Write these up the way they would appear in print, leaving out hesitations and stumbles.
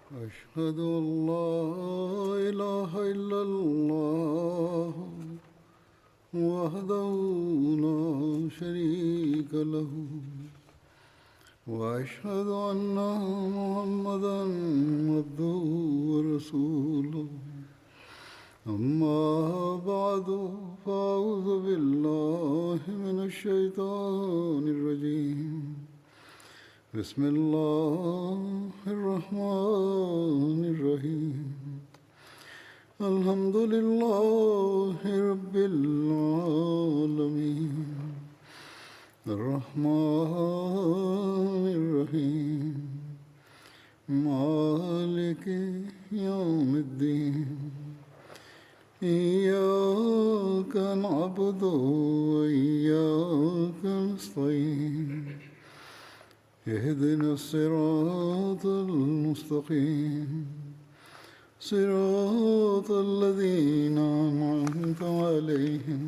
أشهد أن لا إله إلا الله وحده لا شريك له وأشهد أن محمدا عبده ورسوله أما بعد فأعوذ بالله من الشيطان الرجيم بسم الله الرحمن الرحيم الحمد لله رب العالمين الرحمن الرحيم مالك يوم الدين إياك نعبد وإياك نستعين اهدنا الصراط المستقيم صراط الذين أنعمت عليهم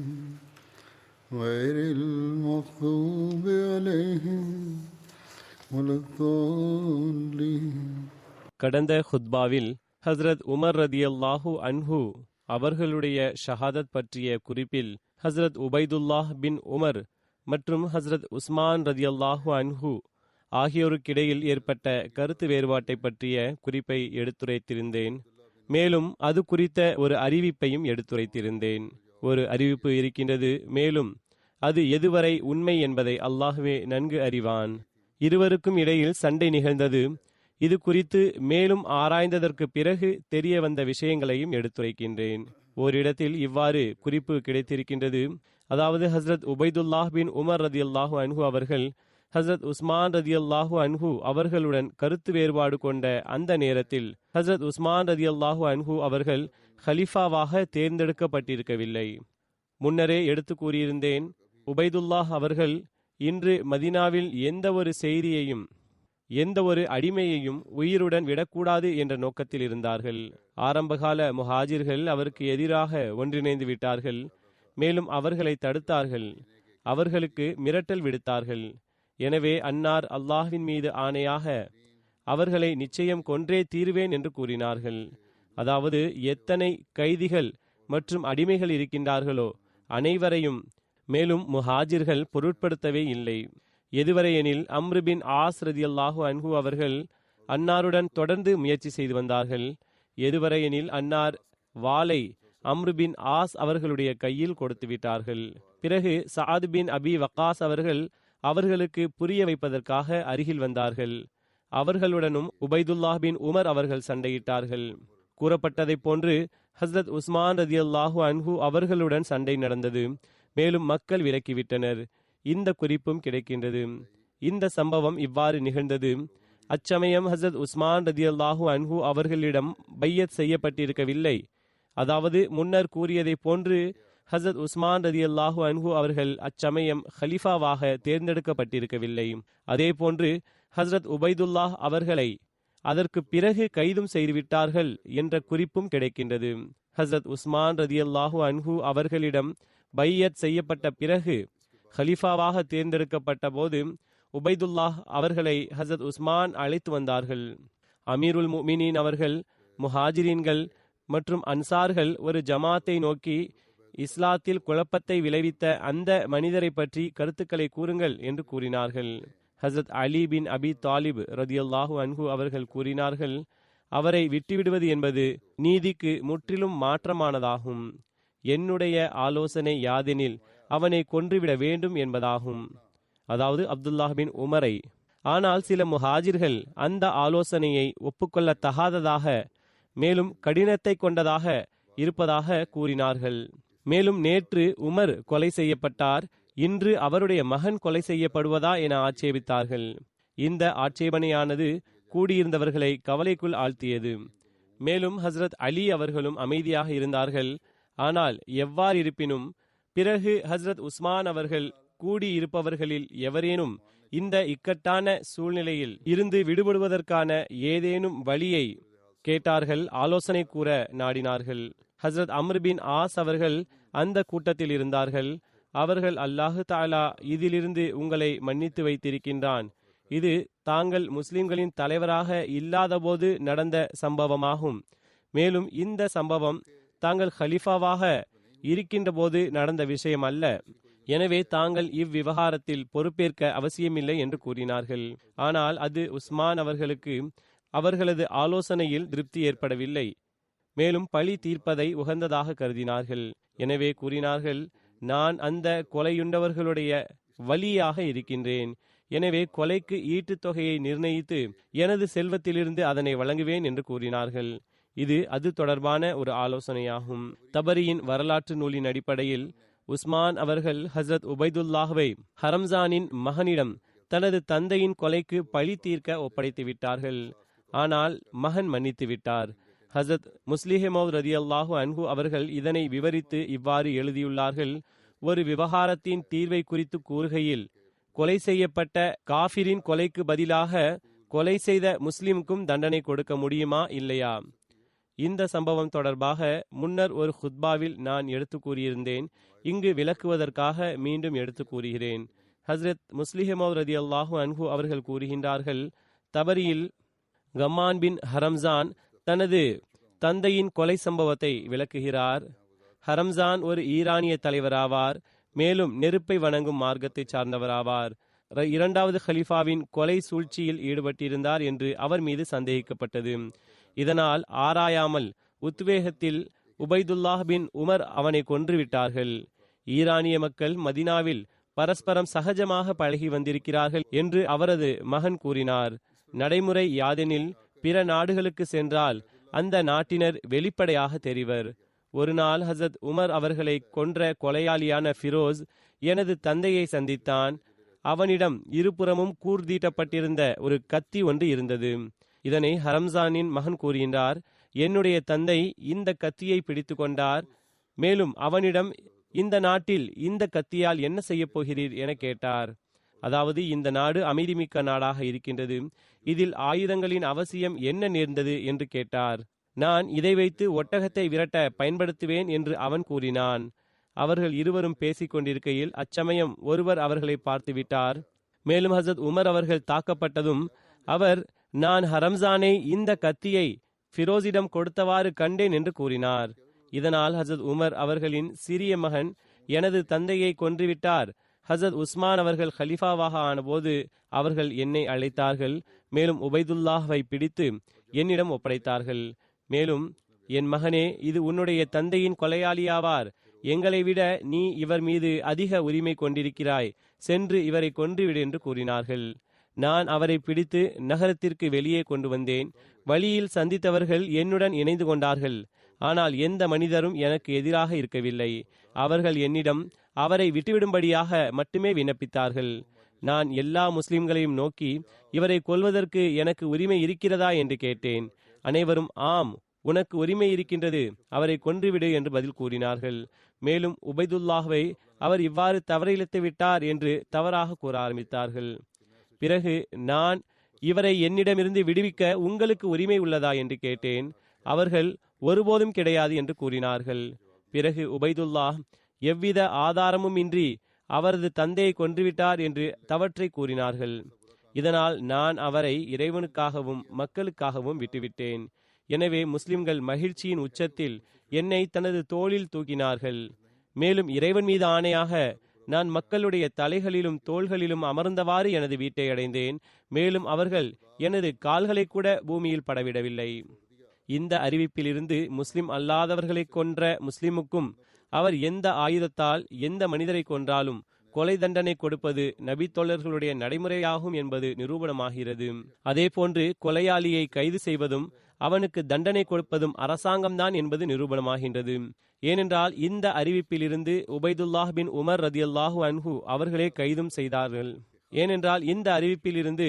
غير المغضوب عليهم ولا الضالين. கடந்த ஹுத்பாவில் ஹஸ்ரத் உமர் ரதியல்லாஹு அன்ஹு அவர்களுடைய ஷஹாதத் பற்றிய குறிப்பில் ஹஸ்ரத் உபைதுல்லாஹ் பின் உமர் மற்றும் ஹஸ்ரத் உஸ்மான் ரதியல்லாஹு அன்ஹு ஆகியோருக்கிடையில் ஏற்பட்ட கருத்து வேறுபாட்டை பற்றிய குறிப்பை எடுத்துரைத்திருந்தேன். மேலும் அது குறித்த ஒரு அறிவிப்பையும் எடுத்துரைத்திருந்தேன். ஒரு அறிவிப்பு இருக்கின்றது, மேலும் அது எதுவரை உண்மை என்பதை அல்லாஹ்வே நன்கு அறிவான். இருவருக்கும் இடையில் சண்டை நிகழ்ந்தது. இது குறித்து மேலும் ஆராய்ந்ததற்கு பிறகு தெரிய வந்த விஷயங்களையும் எடுத்துரைக்கின்றேன். ஓரிடத்தில் இவ்வாறு குறிப்பு கிடைத்திருக்கின்றது, அதாவது ஹஸ்ரத் உபைதுல்லாஹ் பின் உமர் ரதியல்லாஹு அன்ஹு அவர்கள் ஹஸ்ரத் உஸ்மான் ரதியல்லாஹு அன்ஹு அவர்களுடன் கருத்து வேறுபாடு கொண்ட அந்த நேரத்தில் ஹஸ்ரத் உஸ்மான் ரதியல்லாஹு அன்ஹு அவர்கள் ஹலிஃபாவாக தேர்ந்தெடுக்கப்பட்டிருக்கவில்லை. முன்னரே எடுத்து கூறியிருந்தேன், உபைதுல்லாஹ் அவர்கள் இன்று மதீனாவில் எந்த ஒரு செய்தியையும் எந்த ஒரு அடிமையையும் உயிருடன் விடக்கூடாது என்ற நோக்கத்தில் இருந்தார்கள். ஆரம்பகால முஹாஜிர்கள் அவருக்கு எதிராக ஒன்றிணைந்து விட்டார்கள். மேலும் அவர்களை தடுத்தார்கள், அவர்களுக்கு மிரட்டல் விடுத்தார்கள். எனவே அன்னார் அல்லாஹ்வின் மீது ஆணையாக அவர்களை நிச்சயம் கொன்றே தீருவேன் என்று கூறினார்கள். அதாவது எத்தனை கைதிகள் மற்றும் அடிமைகள் இருக்கின்றார்களோ அனைவரையும். மேலும் முஹாஜிர்கள் பொருட்படுத்தவே இல்லை. எதுவரையெனில் அம்ரு பின் ஆஸ் ரதியல்லாஹு அன்ஹு அவர்கள் அன்னாருடன் தொடர்ந்து முயற்சி செய்து வந்தார்கள். எதுவரையெனில் அன்னார் வாளை அம்ரு பின் ஆஸ் அவர்களுடைய கையில் கொடுத்து விட்டார்கள். பிறகு சஅத் பின் அபி வக்காஸ் அவர்கள் அவர்களுக்கு புரிய வைப்பதற்காக அருகில் வந்தார்கள். அவர்களுடனும் உபைதுல்லாஹ் பின் உமர் அவர்கள் சண்டையிட்டார்கள். கூறப்பட்டதை போன்று ஹஸ்ரத் உஸ்மான் ரதியல்லாஹு அன்ஹு அவர்களுடன் சண்டை நடந்தது. மேலும் மக்கள் விலக்கிவிட்டனர். இந்த குறிப்பும் கிடைக்கின்றது. இந்த சம்பவம் இவ்வாறு நிகழ்ந்தது. அச்சமயம் ஹஸ்ரத் உஸ்மான் ரதியல்லாஹு அன்ஹு அவர்களிடம் பையத் செய்யப்பட்டிருக்கவில்லை. அதாவது முன்னர் கூறியதை போன்று ஹஸ்ரத் உஸ்மான் ரதியல்லாஹு அன்ஹு அவர்கள் அச்சமயம் ஹலிஃபாவாக தேர்ந்தெடுக்கப்பட்டிருக்கவில்லை. அதே போன்று ஹஸ்ரத் உபைதுல்லாஹ் அவர்களை அதற்கு பிறகு கைதும் செய்துவிட்டார்கள் என்ற குறிப்பும் கிடைக்கின்றது. ஹஸ்ரத் உஸ்மான் ரதியல்லாஹு அன்ஹு அவர்களிடம் பையத் செய்யப்பட்ட பிறகு ஹலிஃபாவாக தேர்ந்தெடுக்கப்பட்ட போது உபைதுல்லாஹ் அவர்களை ஹஸ்ரத் உஸ்மான் அழைத்து வந்தார்கள். அமீருல் முஃமினீன் அவர்கள் முஹாஜிரீன்கள் மற்றும் அன்சார்கள் ஒரு ஜமாத்தை நோக்கி, இஸ்லாத்தில் குழப்பத்தை விளைவித்த அந்த மனிதரை பற்றி கருத்துக்களை கூறுங்கள் என்று கூறினார்கள். ஹஸ்ரத் அலி பின் அபி தாலிப் ரதியல்லாஹு அன்ஹு அவர்கள் கூறினார்கள், அவரை விட்டுவிடுவது என்பது நீதிக்கு முற்றிலும் மாற்றமானதாகும். என்னுடைய ஆலோசனை யாதெனில் அவனை கொன்றுவிட வேண்டும் என்பதாகும், அதாவது அப்துல்லாஹ் பின் உமரை. ஆனால் சில முஹாஜிர்கள் அந்த ஆலோசனையை ஒப்புக்கொள்ள தகாததாக மேலும் கடினத்தை கொண்டதாக இருப்பதாக கூறினார்கள். மேலும் நேற்று உமர் கொலை செய்யப்பட்டார், இன்று அவருடைய மகன் கொலை செய்யப்படுவதா என ஆட்சேபித்தார்கள். இந்த ஆட்சேபனையானது கூடியிருந்தவர்களை கவலைக்குள் ஆழ்த்தியது. மேலும் ஹஸ்ரத் அலி அவர்களும் அமைதியாக இருந்தார்கள். ஆனால் எவ்வாறு இருப்பினும் பிறகு ஹஸ்ரத் உஸ்மான் அவர்கள் கூடியிருப்பவர்களில் எவரேனும் இந்த இக்கட்டான சூழ்நிலையில் இருந்து விடுபடுவதற்கான ஏதேனும் வழியை கேட்டார்கள், ஆலோசனை கூற நாடினார்கள். ஹஸ்ரத் அம்ர் பின் ஆஸ் அவர்கள் அந்த கூட்டத்தில் இருந்தார்கள். அவர்கள், அல்லாஹு தாலா இதிலிருந்து உங்களை மன்னித்து வைத்திருக்கின்றான், இது தாங்கள் முஸ்லிம்களின் தலைவராக இல்லாதபோது நடந்த சம்பவமாகும். மேலும் இந்த சம்பவம் தாங்கள் ஹலிஃபாவாக இருக்கின்ற போது நடந்த விஷயம் அல்ல. எனவே தாங்கள் இவ்விவகாரத்தில் பொறுப்பேற்க அவசியமில்லை என்று கூறினார்கள். ஆனால் அது உஸ்மான் அவர்களுக்கு அவர்களது ஆலோசனையில் திருப்தி ஏற்படவில்லை. மேலும் பழி தீர்ப்பதை உகந்ததாக கருதினார்கள். எனவே கூறினார்கள், நான் அந்த கொலையுண்டவர்களுடைய வலியாக இருக்கின்றேன். எனவே கொலைக்கு ஈட்டுத் தொகையை நிர்ணயித்து எனது செல்வத்திலிருந்து அதனை வழங்குவேன் என்று கூறினார்கள். இது அது தொடர்பான ஒரு ஆலோசனையாகும். தபரியின் வரலாற்று நூலின் அடிப்படையில் உஸ்மான் அவர்கள் ஹசரத் உபைதுல்லாஹ்வை ஹரம்ஜானின் மகனிடம் தனது தந்தையின் கொலைக்கு பழி தீர்க்க ஒப்படைத்து விட்டார்கள். ஆனால் மகன் மன்னித்து விட்டார். ஹசரத் முஸ்லிஹ் மௌத் ரதியல்லாஹு அன்ஹு அவர்கள் இதனை விவரித்து இவ்வாறு எழுதியுள்ளார்கள். ஒரு விவகாரத்தின் தீர்வை குறித்து கூறுகையில், கொலை செய்யப்பட்ட காஃபிரின் கொலைக்கு பதிலாக கொலை செய்த முஸ்லிமுக்கும் தண்டனை கொடுக்க முடியுமா இல்லையா? இந்த சம்பவம் தொடர்பாக முன்னர் ஒரு ஹுத்பாவில் நான் எடுத்து கூறியிருந்தேன். இங்கு விளக்குவதற்காக மீண்டும் எடுத்து கூறுகிறேன். ஹசரத் முஸ்லிஹ் மௌத் ரதியல்லாஹு அன்ஹு அவர்கள் கூறுகின்றார்கள், தபரியில் கம்மான் பின் ஹரம்ஜான் தனது தந்தையின் கொலை சம்பவத்தை விளக்குகிறார். ஹரம்ஜான் ஒரு ஈரானிய தலைவராவார். மேலும் நெருப்பை வணங்கும் மார்க்கத்தை சார்ந்தவராவார். இரண்டாவது ஹலிஃபாவின் கொலை சூழ்ச்சியில் ஈடுபட்டிருந்தார் என்று அவர் மீது சந்தேகிக்கப்பட்டது. இதனால் ஆராயாமல் உத்வேகத்தில் உபைதுல்லாஹ் பின் உமர் அவனை கொன்றுவிட்டார்கள். ஈரானிய மக்கள் மதினாவில் பரஸ்பரம் சகஜமாக பழகி வந்திருக்கிறார்கள் என்று அவரது மகன் கூறினார். நடைமுறை யாதெனில், பிற நாடுகளுக்கு சென்றால் அந்த நாட்டினர் வெளிப்படையாக தெரிவர். ஒரு நாள் ஹசரத் உமர் அவர்களை கொன்ற கொலையாளியான ஃபிரோஸ் எனது தந்தையை சந்தித்தான். அவனிடம் இருபுறமும் கூர்தீட்டப்பட்டிருந்த ஒரு கத்தி ஒன்று இருந்தது. இதனை ஹரம்ஜானின் மகன் கூறுகின்றார். என்னுடைய தந்தை இந்த கத்தியை பிடித்து கொண்டார். மேலும் அவனிடம், இந்த நாட்டில் இந்த கத்தியால் என்ன செய்ய போகிறீர் என கேட்டார். அதாவது, இந்த நாடு அமைதிமிக்க நாடாக இருக்கின்றது, இதில் ஆயுதங்களின் அவசியம் என்ன நேர்ந்தது என்று கேட்டார். நான் இதை வைத்து ஒட்டகத்தை விரட்ட பயன்படுத்துவேன் என்று அவன் கூறினான். அவர்கள் இருவரும் பேசிக் கொண்டிருக்கையில் அச்சமயம் ஒருவர் அவர்களை பார்த்து விட்டார். மேலும் ஹசரத் உமர் அவர்கள் தாக்கப்பட்டதும் அவர், நான் ஹரம்ஜானை இந்த கத்தியை ஃபிரோஸிடம் கொடுத்தவாறு கண்டேன் என்று கூறினார். இதனால் ஹசரத் உமர் அவர்களின் சிறிய மகன் எனது தந்தையை கொன்றுவிட்டார். ஹசரத் உஸ்மான் அவர்கள் ஹலிஃபாவாக ஆனபோது அவர்கள் என்னை அழைத்தார்கள். மேலும் உபைதுல்லாஹ்வை பிடித்து என்னிடம் ஒப்படைத்தார்கள். மேலும், என் மகனே, இது உன்னுடைய தந்தையின் கொலையாளியாவார். எங்களை விட நீ இவர் மீது அதிக உரிமை கொண்டிருக்கிறாய். சென்று இவரை கொன்றுவிடு என்று கூறினார்கள். நான் அவரை பிடித்து நகரத்திற்கு வெளியே கொண்டு வந்தேன். வழியில் சந்தித்தவர்கள் என்னுடன் இணைந்து கொண்டார்கள். ஆனால் எந்த மனிதரும் எனக்கு எதிராக இருக்கவில்லை. அவர்கள் என்னிடம் அவரை விட்டுவிடும்படியாக மட்டுமே விண்ணப்பித்தார்கள். நான் எல்லா முஸ்லிம்களையும் நோக்கி, இவரை கொல்வதற்கு எனக்கு உரிமை இருக்கிறதா என்று கேட்டேன். அனைவரும், ஆம், உனக்கு உரிமை இருக்கின்றது, அவரை கொன்றுவிடு என்று பதில் கூறினார்கள். மேலும் உபைதுல்லாஹ்வை அவர் இவ்வாறு தவறிழைத்து விட்டார் என்று தவறாக கூற ஆரம்பித்தார்கள். பிறகு நான், இவரை என்னிடமிருந்து விடுவிக்க உங்களுக்கு உரிமை உள்ளதா என்று கேட்டேன். அவர்கள், ஒருபோதும் கிடையாது என்று கூறினார்கள். பிறகு உபைதுல்லாஹ் எவ்வித ஆதாரமும் இன்றி அவரது தந்தையை கொன்றுவிட்டார் என்று தவற்றை கூறினார்கள். இதனால் நான் அவரை இறைவனுக்காகவும் மக்களுக்காகவும் விட்டுவிட்டேன். எனவே முஸ்லிம்கள் மகிழ்ச்சியின் உச்சத்தில் என்னை தனது தோளில் தூக்கினார்கள். மேலும் இறைவன் மீது ஆணையாக, நான் மக்களுடைய தலைகளிலும் தோள்களிலும் அமர்ந்தவாறு எனது வீட்டை அடைந்தேன். மேலும் அவர்கள் எனது கால்களை கூட பூமியில் படவிடவில்லை. இந்த அறிவிப்பிலிருந்து முஸ்லிம் அல்லாதவர்களை கொன்ற முஸ்லிமுக்கும் அவர் எந்த ஆயுதத்தால் எந்த மனிதரை கொன்றாலும் கொலை தண்டனை கொடுப்பது நபி தோழர்களுடைய நடைமுறையாகும் என்பது நிரூபணமாகிறது. அதே போன்று கொலையாளியை கைது செய்வதும் அவனுக்கு தண்டனை கொடுப்பதும் அரசாங்கம்தான் என்பது நிரூபணமாகின்றது. ஏனென்றால் இந்த அறிவிப்பிலிருந்து உபைதுல்லாஹ் பின் உமர் ரதியல்லாஹு அன்ஹு அவர்களே கைதும் செய்தார்கள். ஏனென்றால் இந்த அறிவிப்பிலிருந்து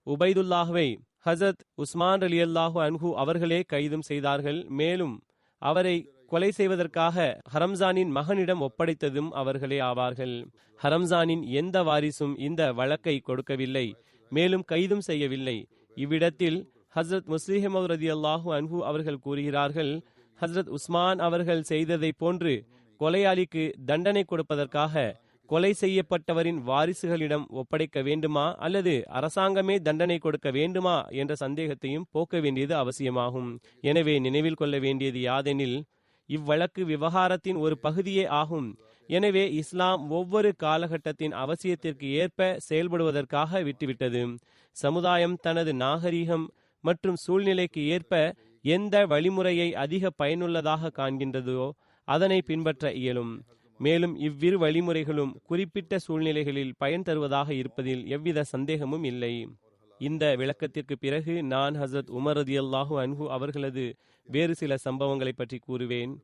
உபைதுல்லாஹ்வை ஹசரத் உஸ்மான் ரலியல்லாஹு அன்ஹு அவர்களே கைதும் செய்தார்கள். மேலும் அவரை கொலை செய்வதற்காக ஹரம்ஜானின் மகனிடம் ஒப்படைத்ததும் அவர்களே ஆவார்கள். ஹரம்ஜானின் எந்த வாரிசும் இந்த வழக்கை கொடுக்கவில்லை, மேலும் கைதும் செய்யவில்லை. இவ்விடத்தில் ஹசரத் முஸ்லிஹ் மௌத் ரலியல்லாஹு அன்ஹு அவர்கள் கூறுகிறார்கள், ஹசரத் உஸ்மான் அவர்கள் செய்ததை போன்று கொலையாளிக்கு தண்டனை கொடுப்பதற்காக கொலை செய்யப்பட்டவரின் வாரிசுகளிடம் ஒப்படைக்க வேண்டுமா அல்லது அரசாங்கமே தண்டனை கொடுக்க வேண்டுமா என்ற சந்தேகத்தையும் போக்க வேண்டியது அவசியமாகும். எனவே நினைவில் கொள்ள வேண்டியது யாதெனில், இவ்வழக்கு விவகாரத்தின் ஒரு பகுதியே ஆகும். எனவே இஸ்லாம் ஒவ்வொரு காலகட்டத்தின் அவசியத்திற்கு ஏற்ப செயல்படுவதற்காக விட்டுவிட்டது. சமுதாயம் தனது நாகரீகம் மற்றும் சூழ்நிலைக்கு ஏற்ப எந்த வழிமுறையை அதிக பயனுள்ளதாக காண்கின்றதோ அதனை பின்பற்ற இயலும். மேலும் இவ்விரு வழிமுறைகளும் குறிப்பிட்ட சூழ்நிலைகளில் பயன் தருவதாக இருப்பதில் எவ்வித சந்தேகமும் இல்லை. இந்த விளக்கத்திற்கு பிறகு நான் ஹசரத் உமர் ரதியல்லாஹு அன்ஹு அவர்களது வேறு சில சம்பவங்களை பற்றி கூறுவேன்.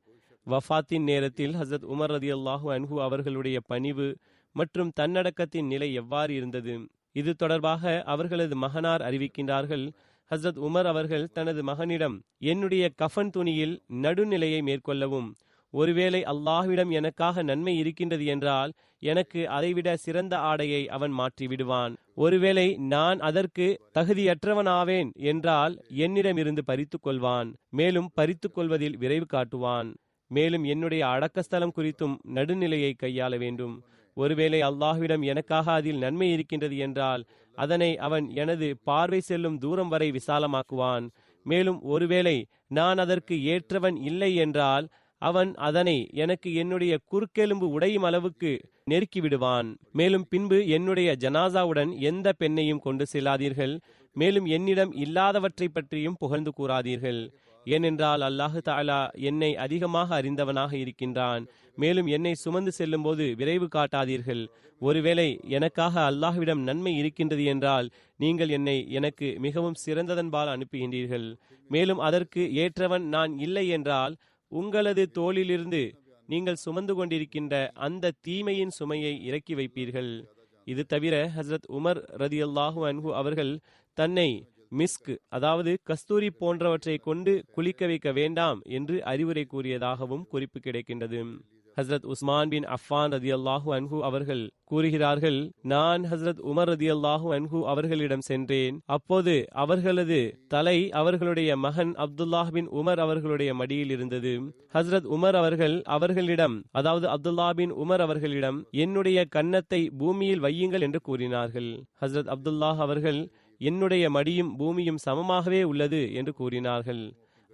வஃபாத்தின் நேரத்தில் ஹசரத் உமர் ரதியல்லாஹு அன்ஹு அவர்களுடைய பணிவு மற்றும் தன்னடக்கத்தின் நிலை எவ்வாறு இருந்தது, இது தொடர்பாக அவர்களது மகனார் அறிவிக்கின்றார்கள். ஹசரத் உமர் அவர்கள் தனது மகனிடம், என்னுடைய கஃன் துணியில் நடுநிலையை மேற்கொள்ளவும், ஒருவேளை அல்லாஹ்விடம் எனக்காக நன்மை இருக்கின்றது என்றால் எனக்கு அதைவிட சிறந்த ஆடையை அவன் மாற்றி விடுவான். ஒருவேளை நான் அதற்கு தகுதியற்றவனாவேன் என்றால் என்னிடமிருந்து பறித்து கொள்வான். மேலும் பறித்து கொள்வதில் விரைவு காட்டுவான். மேலும் என்னுடைய அடக்கஸ்தலம் குறித்தும் நடுநிலையை கையாள வேண்டும். ஒருவேளை அல்லாஹ்விடம் எனக்காக அதில் நன்மை இருக்கின்றது என்றால் அதனை அவன் எனது பார்வை செல்லும் தூரம் வரை விசாலமாக்குவான். மேலும் ஒருவேளை நான் அதற்கு ஏற்றவன் இல்லை என்றால் அவன் அதனை எனக்கு என்னுடைய குறுக்கெலும்பு உடையும் அளவுக்கு நெருக்கி விடுவான். மேலும் பின்பு என்னுடைய ஜனாசாவுடன் எந்த பெண்ணையும் கொண்டு செல்லாதீர்கள். மேலும் என்னிடம் இல்லாதவற்றை பற்றியும் புகழ்ந்து கூறாதீர்கள். ஏனென்றால் அல்லாஹு தஆலா என்னை அதிகமாக அறிந்தவனாக இருக்கின்றான். மேலும் என்னை சுமந்து செல்லும் போது விரைவு காட்டாதீர்கள். ஒருவேளை எனக்காக அல்லாஹ்விடம் நன்மை இருக்கின்றது என்றால் நீங்கள் என்னை எனக்கு மிகவும் சிறந்ததன்பால் அனுப்புகின்றீர்கள். மேலும் அதற்கு ஏற்றவன் நான் இல்லை என்றால் உங்களது தோளிலிருந்து நீங்கள் சுமந்து கொண்டிருக்கின்ற அந்த தீமையின் சுமையை இறக்கி வைப்பீர்கள். இது தவிர ஹசரத் உமர் ரதியல்லாஹு அன்ஹு அவர்கள் தன்னை மிஸ்க், அதாவது கஸ்தூரி போன்றவற்றை கொண்டு குளிக்க வைக்க வேண்டாம் என்று அறிவுரை கூறியதாகவும் குறிப்பு கிடைக்கின்றது. ஹசரத் உஸ்மான் பின் அஃபான் ரதியல்லாஹு அன்ஹு அவர்கள் கூறுகிறார்கள், நான் ஹசரத் உமர் ரதியல்லாஹு அன்ஹு அவர்களிடம் சென்றேன். அப்போது அவர்களது தலை அவர்களுடைய மகன் அப்துல்லாஹ் பின் உமர் அவர்களுடைய மடியில் இருந்தது. ஹசரத் உமர் அவர்கள் அவர்களிடம், அதாவது அப்துல்லாஹ் பின் உமர் அவர்களிடம், என்னுடைய கன்னத்தை பூமியில் வையுங்கள் என்று கூறினார்கள். ஹசரத் அப்துல்லாஹ் அவர்கள், என்னுடைய மடியும் பூமியும் சமமாகவே உள்ளது என்று கூறினார்கள்.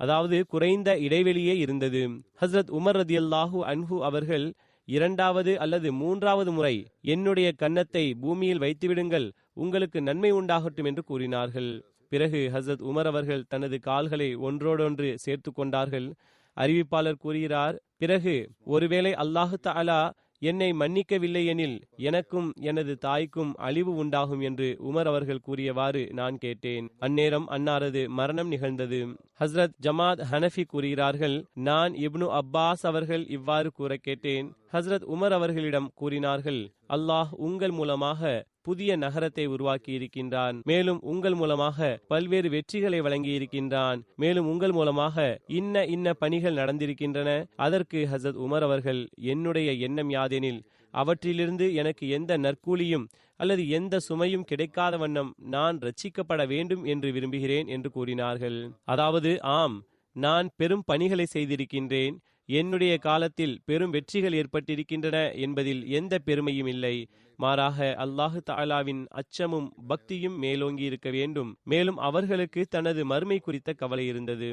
அதாவது குறைந்த இடைவெளியே இருந்தது. ஹசரத் உமர் ரதியல்லாஹு அன்ஹு அவர்கள் இரண்டாவது அல்லது மூன்றாவது முறை என்னுடைய கன்னத்தை பூமியில் வைத்துவிடுங்கள், உங்களுக்கு நன்மை உண்டாகட்டும் என்று கூறினார்கள். பிறகு ஹசரத் உமர் அவர்கள் தனது கால்களை ஒன்றோடொன்று சேர்த்து கொண்டார்கள். அறிவிப்பாளர் கூறுகிறார், பிறகு ஒருவேளை அல்லாஹு தஆலா என்னை மன்னிக்கவில்லை எனில் எனக்கும் எனது தாய்க்கும் அழிவு உண்டாகும் என்று உமர் அவர்கள் கூறியவாறு நான் கேட்டேன். அந்நேரம் அன்னாரது மரணம் நிகழ்ந்தது. ஹஸ்ரத் ஜமாத் ஹனஃபி கூறுகிறார்கள், நான் இப்னு அப்பாஸ் அவர்கள் இவ்வாறு கூற கேட்டேன். ஹஸ்ரத் உமர் அவர்களிடம் கூறினார்கள், அல்லாஹ் உங்கள் மூலமாக புதிய நகரத்தை உருவாக்கி இருக்கின்றான். மேலும் உங்கள் மூலமாக பல்வேறு வெற்றிகளை வழங்கி இருக்கின்றான். மேலும் உங்கள் மூலமாக இன்ன பணிகள் நடந்திருக்கின்றன. அதற்கு ஹசரத் உமர் அவர்கள், என்னுடைய எண்ணம் யாதெனில் அவற்றிலிருந்து எனக்கு எந்த நற்கூலியும் அல்லது எந்த சுமையும் கிடைக்காத வண்ணம் நான் ரட்சிக்கப்பட வேண்டும் என்று விரும்புகிறேன் என்று கூறினார்கள். அதாவது, ஆம், நான் பெரும் பணிகளை செய்திருக்கின்றேன், என்னுடைய காலத்தில் பெரும் வெற்றிகள் ஏற்பட்டிருக்கின்றன என்பதில் எந்த பெருமையும் இல்லை. மாறாக அல்லாஹு தஆலாவின் அச்சமும் பக்தியும் மேலோங்கி இருக்க வேண்டும். மேலும் அவர்களுக்கு தனது மறுமை குறித்த கவலை இருந்தது.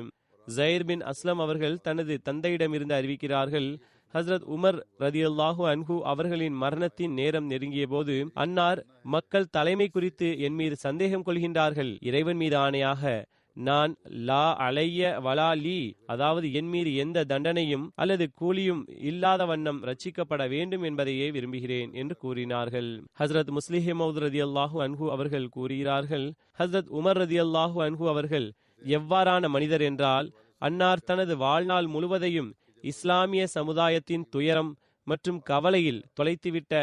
ஜைர் பின் அஸ்லம் அவர்கள் தனது தந்தையிடமிருந்து அறிவிக்கிறார்கள், ஹசரத் உமர் ரதியல்லாஹு அன்ஹு அவர்களின் மரணத்தின் நேரம் நெருங்கிய போது அன்னார், மக்கள் தலைமை குறித்து என் மீது சந்தேகம் கொள்கின்றார்கள். இறைவன் மீது ஆணையாக நான் லா அலைய வலா லீ, அதாவது என் மீது எந்த தண்டனையும் அல்லது கூலியும் இல்லாத வண்ணம் ரட்சிக்கப்பட வேண்டும் என்பதையே விரும்புகிறேன் என்று கூறினார்கள். ஹசரத் முஸ்லிஹ் மௌத் ரதியல்லாஹு அன்ஹு அவர்கள் கூறுகிறார்கள், ஹசரத் உமர் ரதியல்லாஹு அன்ஹு அவர்கள் எவ்வாறான மனிதர் என்றால், அன்னார் தனது வாழ்நாள் முழுவதையும் இஸ்லாமிய சமுதாயத்தின் துயரம் மற்றும் கவலையில் தொலைத்துவிட்ட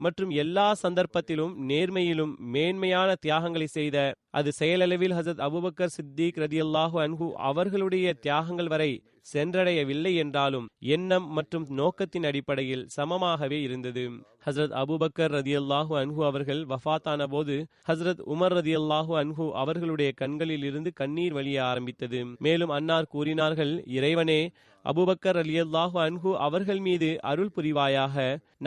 மற்றும் எல்லா சந்தர்ப்பத்திலும் நேர்மையிலும் மேன்மையான தியாகங்களை செய்த அது செயலளவில் ஹசரத் அபூபக்கர் சித்திக் ரதியல்லாஹு அன்ஹு அவர்களுடைய தியாகங்கள் வரை சென்றடையவில்லை என்றாலும் எண்ணம் மற்றும் நோக்கத்தின் அடிப்படையில் சமமாகவே இருந்தது. ஹசரத் அபூபக்கர் ரதியல்லாஹு அன்ஹு அவர்கள் வஃபாத்தான போது ஹசரத் உமர் ரதியல்லாஹு அன்ஹு அவர்களுடைய கண்களில் இருந்து கண்ணீர் வழிய ஆரம்பித்தது. மேலும் அன்னார் கூறினார்கள், இறைவனே, அபூபக்கர் ரலியல்லாஹு அன்ஹு அவர்கள் மீது அருள் புரிவாயாக.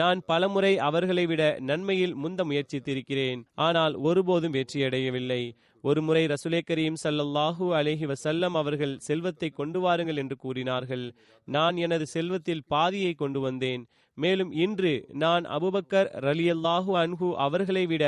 நான் பலமுறை அவர்களை விட நன்மையில் முந்த முயற்சித்திருக்கிறேன், ஆனால் ஒருபோதும் வெற்றியடையவில்லை. ஒருமுறை ரசூலே கரீம் ஸல்லல்லாஹு அலைஹி வஸல்லம் அவர்கள் செல்வத்தை கொண்டு வாருங்கள் என்று கூறினார்கள். நான் எனது செல்வத்தில் பாதியை கொண்டு வந்தேன். மேலும் இன்று நான் அபூபக்கர் ரலியல்லாஹு அன்ஹு அவர்களை விட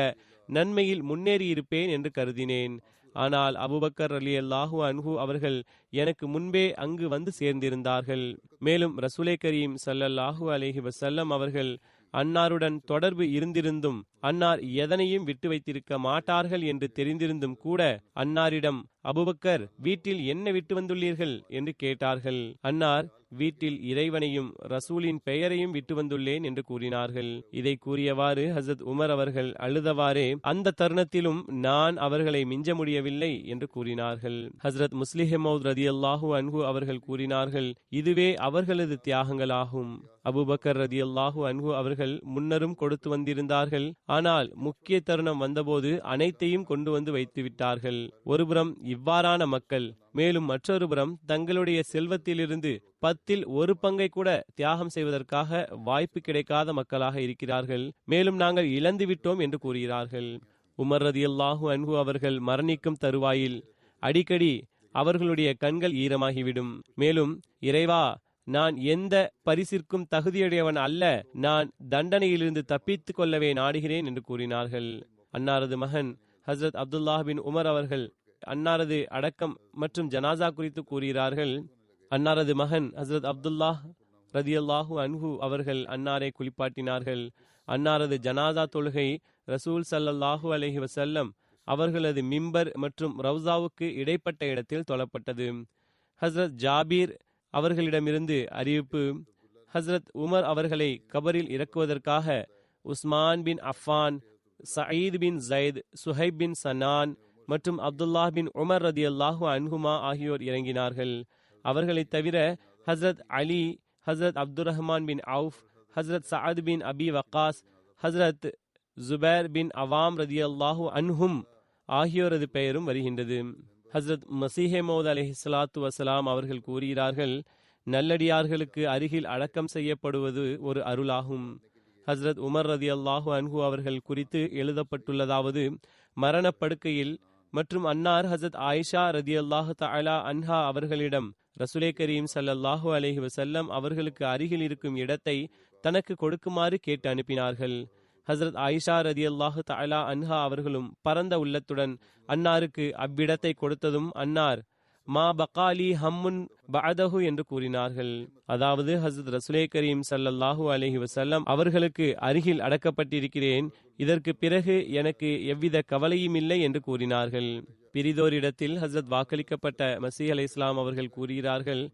நன்மையில் முன்னேறியிருப்பேன் என்று கருதினேன். ஆனால் அபூபக்கர் ரலியல்லாஹு அன்ஹு அவர்கள் எனக்கு முன்பே அங்கு வந்து சேர்ந்திருந்தார்கள். மேலும் ரசூலே கரீம் ஸல்லல்லாஹு அலைஹி வஸல்லம் அவர்கள் அன்னாருடன் தொடர்பு இருந்திருந்தும் அன்னார் எதனையும் விட்டு வைத்திருக்க மாட்டார்கள் என்று தெரிந்திருந்தும் கூட அன்னாரிடம், அபூபக்கர், வீட்டில் என்ன விட்டு வந்துள்ளீர்கள் என்று கேட்டார்கள். அன்னார், வீட்டில் இறைவனையும் ரசூலின் பெயரையும் விட்டு வந்துள்ளேன் என்று கூறினார்கள். இதை கூறியவாறு ஹசரத் உமர் அவர்கள் அழுதவாறே, அந்த தருணத்திலும் நான் அவர்களை மிஞ்ச முடியவில்லை என்று கூறினார்கள். ஹசரத் முஸ்லிஹ் மௌத் ரதியல்லாஹு அன்ஹு அவர்கள் கூறினார்கள், இதுவே அவர்களது தியாகங்களாகும். அபூபக்கர் ரதியல்லாஹு அன்ஹு அவர்கள் முன்னரும் கொடுத்து வந்திருந்தார்கள். ஆனால் முக்கிய தருணம் வந்தபோது அனைத்தையும் கொண்டு வந்து வைத்து விட்டார்கள். ஒருபுறம் இவ்வாறான மக்கள், மேலும் மற்றொரு புறம் தங்களுடைய செல்வத்திலிருந்து 10ல் 1 பங்கை கூட தியாகம் செய்வதற்காக வாய்ப்பு கிடைக்காத மக்களாக இருக்கிறார்கள். மேலும் நாங்கள் இழந்து விட்டோம் என்று கூறுகிறார்கள். உமர் ரதியல்லாஹு அன்ஹு அவர்கள் மரணிக்கும் தருவாயில் அடிக்கடி அவர்களுடைய கண்கள் ஈரமாகிவிடும். மேலும், இறைவா, நான் எந்த பரிசிற்கும் தகுதியுடையவன் அல்ல, நான் தண்டனையிலிருந்து தப்பித்துக் கொள்ளவே நாடுகிறேன் என்று கூறினார்கள். அன்னாரது மகன் ஹசரத் அப்துல்லாஹ் பின் உமர் அவர்கள் அன்னாரது அடக்கம் மற்றும் ஜனாசா குறித்து கூறுகிறார்கள். அன்னாரது மகன் ஹசரத் அப்துல்லாஹ் ரதியல்லாஹு அன்ஹு அவர்கள் அன்னாரை குளிப்பாட்டினார்கள். அன்னாரது ஜனாசா தொழுகை ரசூல் ஸல்லல்லாஹு அலைஹி வஸல்லம் அவர்களது மிம்பர் மற்றும் ரவுசாவுக்கு இடைப்பட்ட இடத்தில் தொழப்பட்டது. ஹசரத் ஜாபீர் அவர்களிடமிருந்து அறிவிப்பு, ஹசரத் உமர் அவர்களை கபரில் இறக்குவதற்காக உஸ்மான் பின் அஃபான், சயீத் பின் ஜைத், சுஹைப் பின் சனான் மற்றும் அப்துல்லாஹ் பின் உமர் ரதியல்லாஹு அன்ஹுமா ஆகியோர் இறங்கினார்கள். அவர்களை தவிர ஹசரத் அலி, ஹசரத் அப்துர் ரஹ்மான் பின் அவுஃப், ஹசரத் சஅத் பின் அபி வக்காஸ், ஹசரத் ஜுபைர் பின் அவாம் ரதியல்லாஹு அன்ஹும் ஆகியோரது பெயரும் வருகின்றது. ஹசரத் மசீஹே மௌத் அலைஹிஸ்ஸலாத்து வசலாம் அவர்கள் கூறுகிறார்கள், நல்லடியார்களுக்கு அருகில் அடக்கம் செய்யப்படுவது ஒரு அருளாகும். ஹசரத் உமர் ரதியல்லாஹு அன்ஹு அவர்கள் குறித்து எழுதப்பட்டுள்ளதாவது, மரணப்படுக்கையில் மற்றும் அன்னார் ஹசரத் ஆயிஷா ரதியல்லாஹு தஆலா அன்ஹா அவர்களிடம் ரசூலே கரீம் ஸல்லல்லாஹு அலைஹி வஸல்லம் அவர்களுக்கு அருகில் இருக்கும் இடத்தை தனக்கு கொடுக்குமாறு கேட்டு அனுப்பினார்கள். ஹசரத் ஆயிஷா ரதியல்லாஹு தஆலா அன்ஹா அவர்களும் பரந்த உள்ளத்துடன் அன்னாருக்கு அவ்விடத்தை கொடுத்ததும் அன்னார், மா பகாலி ஹம்முன் பஅதஹு என்று கூறினார்கள். அதாவது, ஹசரத் ரசூலே கரீம் ஸல்லல்லாஹு அலைஹி வஸல்லம் அவர்களுக்கு அருகில் அடக்கப்பட்டிருக்கிறேன், இதற்கு பிறகு எனக்கு எவ்வித கவலையும் இல்லை என்று கூறினார்கள். பிரிதோரிடத்தில் ஹசரத் வாக்களிக்கப்பட்ட மசீஹ் அலைஹிஸ்ஸலாம் அவர்கள் கூறுகிறார்கள்,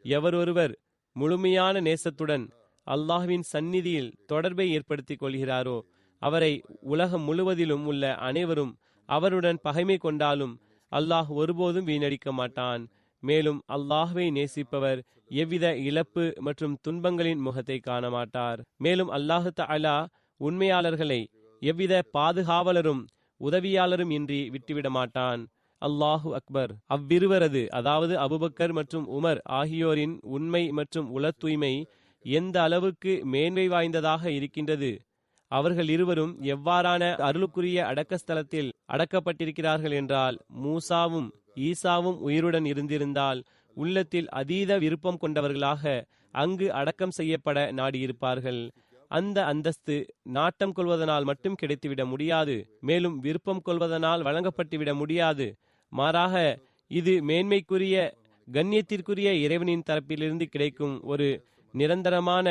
எவரொருவர் முழுமையான நேசத்துடன் அல்லாஹ்வின் சந்நிதியில் தொடர்பை ஏற்படுத்திக் கொள்கிறாரோ அவரை உலகம் முழுவதிலும் உள்ள அனைவரும் அவருடன் பகைமை கொண்டாலும் அல்லாஹ் ஒருபோதும் வீணடிக்க மாட்டான். மேலும் அல்லாஹ்வை நேசிப்பவர் எவ்வித இழப்பு மற்றும் துன்பங்களின் முகத்தை காண மாட்டார். மேலும் அல்லாஹு தஆலா உண்மையாளர்களை எவ்வித பாதுகாவலரும் உதவியாளரும் இன்றி விட்டுவிட மாட்டான். அல்லாஹு அக்பர். அவ்விருவரது, அதாவது அபூபக்கர் மற்றும் உமர் ஆகியோரின் உண்மை மற்றும் உள தூய்மை எந்த அளவுக்கு மேன்மை வாய்ந்ததாக இருக்கின்றது. அவர்கள் இருவரும் எவ்வாறான அருளுக்குரிய அடக்கஸ்தலத்தில் அடக்கப்பட்டிருக்கிறார்கள் என்றால், மூசாவும் ஈசாவும் உயிருடன் இருந்திருந்தால் உள்ளத்தில் அதீத விருப்பம் கொண்டவர்களாக அங்கு அடக்கம் செய்யப்பட நாடியிருப்பார்கள். அந்த அந்தஸ்து நாட்டம் கொள்வதனால் மட்டும் கிடைத்துவிட முடியாது, மேலும் விருப்பம் கொள்வதனால் வழங்கப்பட்டுவிட முடியாது. மாறாக இது மேன்மைக்குரிய கண்ணியத்திற்குரிய இறைவனின் தரப்பிலிருந்து கிடைக்கும் ஒரு நிரந்தரமான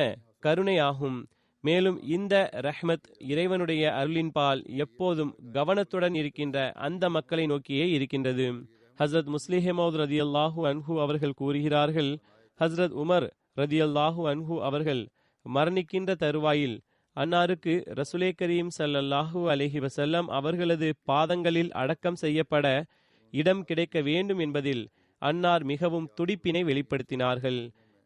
கருணை ஆகும். மேலும் இந்த ரஹ்மத் இறைவனுடைய அருளின்பால் எப்போதும் கவனத்துடன் இருக்கின்ற அந்த மக்களை நோக்கியே இருக்கின்றது. ஹசரத் முஸ்லிஹ் மௌத் ரதியல்லாஹு அன்ஹு அவர்கள் கூறுகிறார்கள், ஹசரத் உமர் ரதியல்லாஹு அன்ஹு அவர்கள் மரணிக்கின்ற தருவாயில் அன்னாருக்கு ரசூலே கரீம் ஸல்லல்லாஹு அலைஹி வஸல்லம் அவர்களது பாதங்களில் அடக்கம் செய்யப்பட இடம் கிடைக்க வேண்டும் என்பதில் அன்னார் மிகவும் துடிப்பினை வெளிப்படுத்தினார்கள்.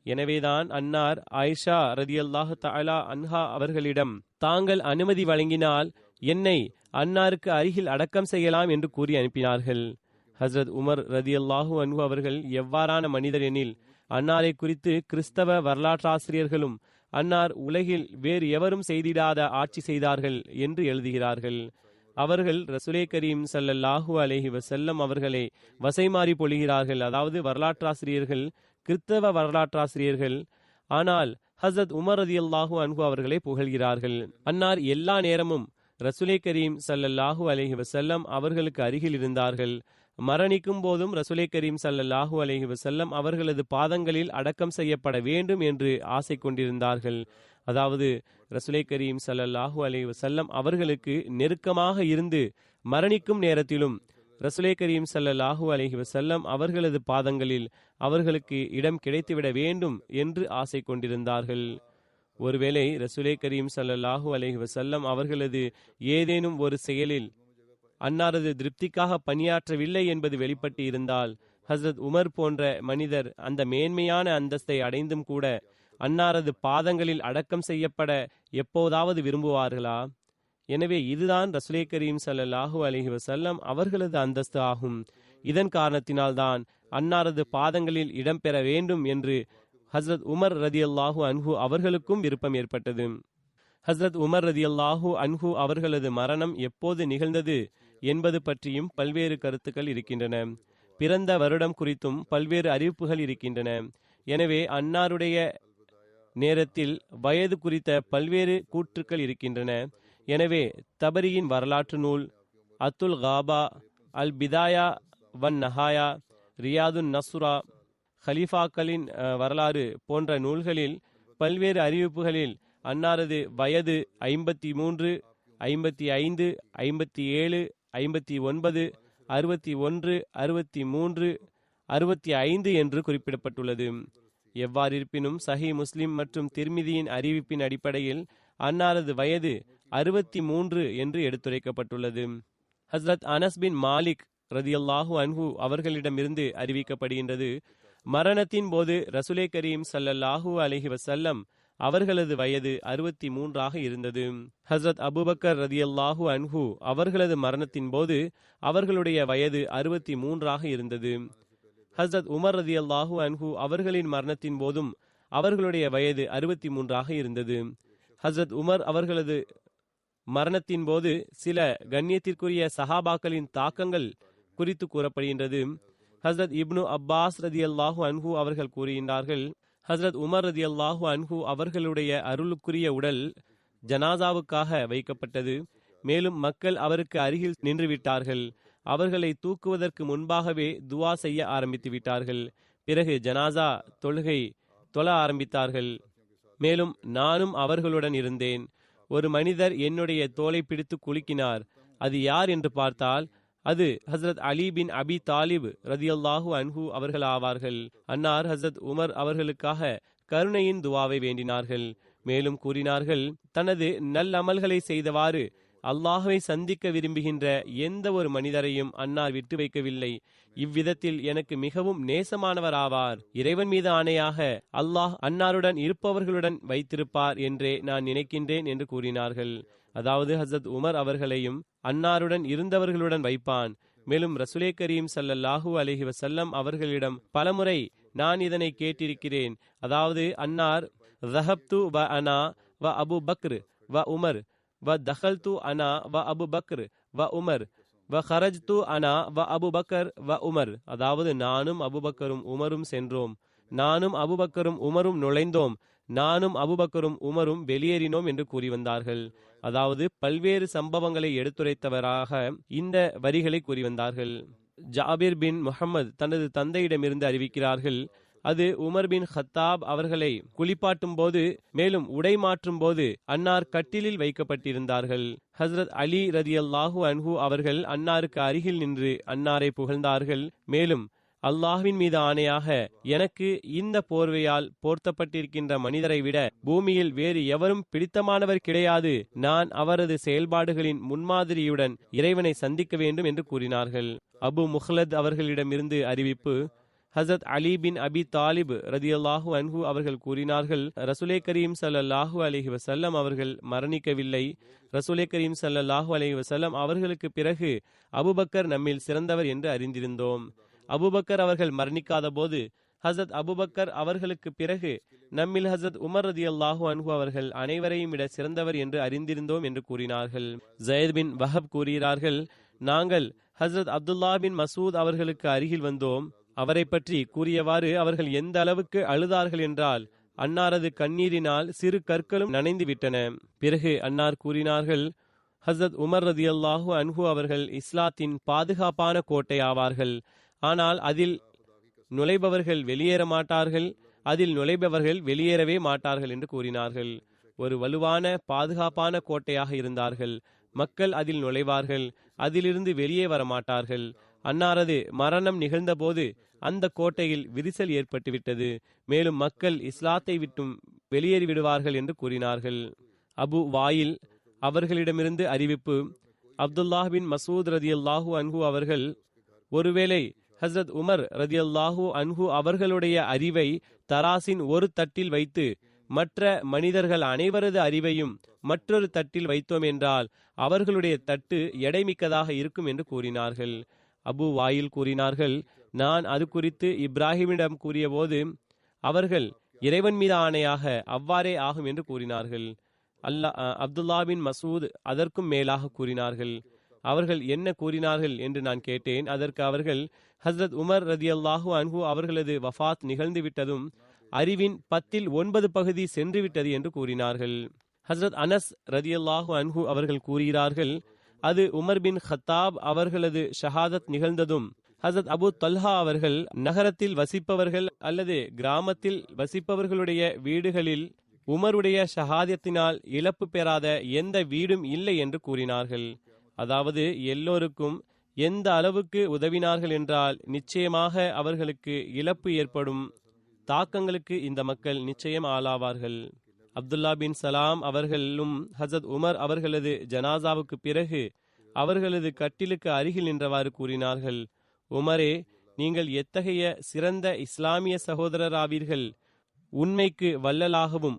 எனவேதான் அன்னார் ஆயிஷா ரதியல்லாஹு தஆலா அன்ஹா அவர்களிடம் தாங்கள் அனுமதி வழங்கினால் என்னை அன்னாருக்கு அருகில் அடக்கம் செய்யலாம் என்று கூறி அனுப்பினார்கள். ஹஸ்ரத் உமர் ரதியல்லாஹு அன்ஹு அவர்கள் எவ்வாறான மனிதர் எனில், அன்னாரை குறித்து கிறிஸ்தவ வரலாற்றாசிரியர்களும் அன்னார் உலகில் வேறு எவரும் செய்திடாத ஆட்சி செய்தார்கள் என்று எழுதுகிறார்கள். அவர்கள் ரசூலே கரீம் ஸல்லல்லாஹு அலைஹி வஸல்லம் அவர்களை வசைமாறி பொழிகிறார்கள். அதாவது வரலாற்றாசிரியர்கள் கிறிஸ்தவ வரலாற்றாசிரியர்கள், ஆனால் ஹஸ்ரத் உமர் ரதியல்லாஹு அன்ஹு அவர்களை புகழ்கிறார்கள். அன்னார் எல்லா நேரமும் ரசூலே கரீம் ஸல்லல்லாஹு அலைஹி வஸல்லம் அவர்களுக்கு அருகில் இருந்தார்கள். மரணிக்கும் போதும் ரசூலே கரீம் ஸல்லல்லாஹு அலைஹி வஸல்லம் அவர்களது பாதங்களில் அடக்கம் செய்யப்பட வேண்டும் என்று ஆசை கொண்டிருந்தார்கள். அதாவது ரசூலே கரீம் ஸல்லல்லாஹு அலைஹி வஸல்லம் அவர்களுக்கு நெருக்கமாக இருந்து மரணிக்கும் நேரத்திலும் ரசூலே கரீம் ஸல்லல்லாஹு அலைஹி வஸல்லம் அவர்களது பாதங்களில் அவர்களுக்கு இடம் கிடைத்துவிட வேண்டும் என்று ஆசை கொண்டிருந்தார்கள். ஒருவேளை ரசூலே கரீம் ஸல்லல்லாஹு அலைஹி வஸல்லம் அவர்களது ஏதேனும் ஒரு செயலில் அன்னாரது திருப்திக்காக பணியாற்றவில்லை என்பது வெளிப்பட்டு இருந்தால், ஹஸ்ரத் உமர் போன்ற மனிதர் அந்த மேன்மையான அந்தஸ்தை அடைந்தும் கூட அன்னாரது பாதங்களில் அடக்கம் செய்யப்பட எப்போதாவது விரும்புவார்களா? எனவே இதுதான் ரசூலே கரீம் ஸல்லல்லாஹு அலைஹி வஸல்லம் அவர்களது அந்தஸ்து ஆகும். இதன் காரணத்தினால்தான் அன்னாரது பாதங்களில் இடம்பெற வேண்டும் என்று ஹஸ்ரத் உமர் ரதியல்லாஹு அன்ஹு அவர்களுக்கும் விருப்பம் ஏற்பட்டது. ஹஸ்ரத் உமர் ரதியல்லாஹு அன்ஹு அவர்களது மரணம் எப்போது நிகழ்ந்தது என்பது பற்றியும் பல்வேறு கருத்துக்கள் இருக்கின்றன. பிறந்த வருடம் குறித்தும் பல்வேறு அறிவிப்புகள் இருக்கின்றன. எனவே அன்னாருடைய நேரத்தில் வயது குறித்த பல்வேறு கூற்றுக்கள் இருக்கின்றன. எனவே தபரியின் வரலாற்று நூல், அத்துல் காபா, அல் பிதாயா வன் நஹாயா, ரியாதுன் நஸ்ரா, ஹலீஃபாக்களின் வரலாறு போன்ற நூல்களில் பல்வேறு அறிவிப்புகளில் அன்னாரது வயது 53, 55, 57, 59, 61, 63, 65 என்று குறிப்பிடப்பட்டுள்ளது. எவ்வாறிருப்பினும் சஹீஹ் முஸ்லிம் மற்றும் திர்மிதியின் அறிவிப்பின் அடிப்படையில் அன்னாரது வயது 63 என்று எடுத்துரைக்கப்பட்டுள்ளது. ஹஸ்ரத் அனஸ் பின் மாலிக் ரதியல்லாஹு அன்ஹு அவர்களிடமிருந்து அறிவிக்கப்படுகின்றது, மரணத்தின் போது ரசூலே கரீம் ஸல்லல்லாஹு அலைஹி வஸல்லம் அவர்களது வயது 63 இருந்தது. ஹஸ்ரத் அபூபக்கர் ரதியல்லாஹு அன்ஹு அவர்களது மரணத்தின் போது அவர்களுடைய வயது 63 இருந்தது. ஹஸ்ரத் உமர் ரதியல்லாஹு அன்ஹு அவர்களின் மரணத்தின் போதும் அவர்களுடைய வயது 63 இருந்தது. ஹஸ்ரத் உமர் அவர்களது மரணத்தின் போது சில கண்ணியத்திற்குரிய சஹாபாக்களின் தாக்கங்கள் குறித்து கூறப்படுகின்றது. ஹஸ்ரத் இப்னு அப்பாஸ் ரதியல்லாஹு அன்ஹு அவர்கள் கூறுகின்றார்கள், ஹஸ்ரத் உமர் ரதியல்லாஹு அன்ஹு அவர்களுடைய அருளுக்குரிய உடல் ஜனாசாவுக்காக வைக்கப்பட்டது. மேலும் மக்கள் அவருக்கு அருகில் நின்றுவிட்டார்கள். அவர்களை தூக்குவதற்கு முன்பாகவே துவா செய்ய ஆரம்பித்து விட்டார்கள். பிறகு ஜனாசா தொழ ஆரம்பித்தார்கள். மேலும் நானும் அவர்களுடன் இருந்தேன். ஒரு மனிதர் என்னுடைய தோலை பிடித்து குலுக்கினார். அது யார் என்று பார்த்தால் அது ஹஸ்ரத் அலி பின் அபி தாலிப் ரதியல்லாஹு அன்ஹு அவர்கள் ஆவார்கள். அன்னார் ஹஸ்ரத் உமர் அவர்களுக்காக கருணையின் துவாவை வேண்டினார்கள். மேலும் கூறினார்கள், தனது நல்லமல்களை செய்தவாறு அல்லாஹ்வை சந்திக்க விரும்புகின்ற எந்த ஒரு மனிதரையும் அன்னார் விட்டு வைக்கவில்லை. இவ்விதத்தில் எனக்கு மிகவும் நேசமானவர் ஆவார். இறைவன் மீது ஆணையாக அல்லாஹ் அன்னாருடன் இருப்பவர்களுடன் வைத்திருப்பார் என்றே நான் நினைக்கின்றேன் என்று கூறினார்கள். அதாவது ஹஸ்ரத் உமர் அவர்களையும் அன்னாருடன் இருந்தவர்களுடன் வைப்பான். மேலும் ரசூலே கரீம் ஸல்லல்லாஹு அலைஹி வஸல்லம் அவர்களிடம் பலமுறை நான் இதனை கேட்டிருக்கிறேன். அதாவது அன்னார் ذهبت وأنا وأبو بكر وعمر ودخلت أنا وأبو بكر وعمر وخرجت أنا وأبو بكر وعمر. அதாவது நானும் அபுபக்கரும் உமரும் சென்றோம், நானும் அபுபக்கரும் உமரும் நுழைந்தோம், நானும் அபுபக்கரும் உமரும் வெளியேறினோம் என்று கூறி வந்தார்கள். அதாவது பல்வேறு சம்பவங்களை எடுத்துரைத்தவராக இந்த வரிகளை கூறி வந்தார்கள். ஜாபிர் பின் முஹம்மது தனது தந்தையிடமிருந்து அறிவிக்கிறார்கள், அது உமர் பின் ஹத்தாப் அவர்களை குளிப்பாட்டும் போது மேலும் உடை மாற்றும் போது அன்னார் கட்டிலில் வைக்கப்பட்டிருந்தார்கள். ஹஸ்ரத் அலி ரதியல்லாஹு அன்ஹு அவர்கள் அன்னாருக்கு அருகில் நின்று அன்னாரை புகழ்ந்தார்கள். மேலும் அல்லாஹ்வின் மீது ஆணையாக, எனக்கு இந்த போர்வையால் போர்த்தப்பட்டிருக்கின்ற மனிதரை விட பூமியில் வேறு எவரும் பிடித்தமானவர் கிடையாது. நான் அவரது செயல்பாடுகளின் முன்மாதிரியுடன் இறைவனை சந்திக்க வேண்டும் என்று கூறினார்கள். அபு முஹ்லத் அவர்களிடமிருந்து அறிவிப்பு. ஹசரத் அலி பின் அபி தாலிப் ரதியல்லாஹு அன்ஹு அவர்கள் கூறினார்கள், ரசூலே கரீம் ஸல்லல்லாஹு அலைஹி வஸல்லம் அவர்கள் மரணிக்கவில்லை. ரசூலே கரீம் ஸல்லல்லாஹு அலைஹி வஸல்லம் அவர்களுக்கு பிறகு அபுபக்கர் நம்மில் சிறந்தவர் என்று அறிந்திருந்தோம். அபுபக்கர் அவர்கள் மரணிக்காத போது ஹசரத் அபுபக்கர் அவர்களுக்கு பிறகு நம்மில் ஹசரத் உமர் ரதியல்லாஹு அன்ஹு அவர்கள் அனைவரையும் விட சிறந்தவர் என்று அறிந்திருந்தோம் என்று கூறினார்கள். ஜயத் பின் வஹப் கூறுகிறார்கள், நாங்கள் ஹசரத் அப்துல்லா பின் மசூத் அவர்களுக்கு அருகில் வந்தோம். அவரை பற்றி கூறியவாறு அவர்கள் எந்த அளவுக்கு அழுதார்கள் என்றால் அன்னாரது கண்ணீரினால் சிறு கற்களும் நனைந்து விட்டன. பிறகு அன்னார் கூறினார்கள், ஹசரத் உமர் ரதியல்லாஹு அன்ஹு அவர்கள் இஸ்லாத்தின் பாதுகாப்பான கோட்டை ஆவார்கள். ஆனால் அதில் நுழைபவர்கள் வெளியேற மாட்டார்கள், அதில் நுழைபவர்கள் வெளியேறவே மாட்டார்கள் என்று கூறினார்கள். ஒரு வலுவான பாதுகாப்பான கோட்டையாக இருந்தார்கள். மக்கள் அதில் நுழைவார்கள், அதிலிருந்து வெளியே வர மாட்டார்கள். அன்னாரது மரணம் நிகழ்ந்தபோது அந்த கோட்டையில் விரிசல் ஏற்பட்டுவிட்டது. மேலும் மக்கள் இஸ்லாத்தை விட்டும் வெளியேறிவிடுவார்கள் என்று கூறினார்கள். அபு வாயில் அவர்களிடமிருந்து அறிவிப்பு. அப்துல்லாஹ் பின் மசூத் ரதியல்லாஹு அன்ஹு அவர்கள், ஒருவேளை ஹசரத் உமர் ரதியல்லாஹு அன்ஹு அவர்களுடைய அறிவை தராசின் ஒரு தட்டில் வைத்து மற்ற மனிதர்கள் அனைவரது அறிவையும் மற்றொரு தட்டில் வைத்தோம் என்றால் அவர்களுடைய தட்டு எடைமிக்கதாக இருக்கும் என்று கூறினார்கள். அபு வாயில் கூறினார்கள், நான் அது குறித்து இப்ராஹிமிடம் கூறிய போது அவர்கள் இறைவன் மீது ஆணையாக அவ்வாறே ஆகும் என்று கூறினார்கள். அப்துல்லா பின் மசூத் அதற்கும் மேலாக கூறினார்கள். அவர்கள் என்ன கூறினார்கள் என்று நான் கேட்டேன். அதற்கு அவர்கள், ஹசரத் உமர் ரதியல்லாஹு அன்ஹு அவர்களது வஃபாத் நிகழ்ந்து விட்டதும் அறிவின் 10/9 பகுதி சென்று விட்டது என்று கூறினார்கள். ஹசரத் அனஸ் ரதியல்லாஹு அன்ஹு அவர்கள் கூறுகிறார்கள், அது உமர் பின் ஹத்தாப் அவர்களது ஷஹாதத் நிகழ்ந்ததும் ஹசரத் அபு தல்ஹா அவர்கள் நகரத்தில் வசிப்பவர்கள் அல்லது கிராமத்தில் வசிப்பவர்களுடைய வீடுகளில் உமருடைய ஷஹாதத்தினால் இழப்பு பெறாத எந்த வீடும் இல்லை என்று கூறினார்கள். அதாவது எல்லோருக்கும் எந்த அளவுக்கு உதவினார்கள் என்றால் நிச்சயமாக அவர்களுக்கு இழப்பு ஏற்படும் தாக்கங்களுக்கு இந்த மக்கள் நிச்சயம் ஆளாவார்கள். அப்துல்லா பின் சலாம் அவர்களும் ஹசரத் உமர் அவர்களது ஜனாசாவுக்கு பிறகு அவர்களது கட்டிலுக்கு அருகில் நின்றவாறு கூறினார்கள், உமரே, நீங்கள் எத்தகைய சிறந்த இஸ்லாமிய சகோதரராவீர்கள். உண்மைக்கு வள்ளலாகவும்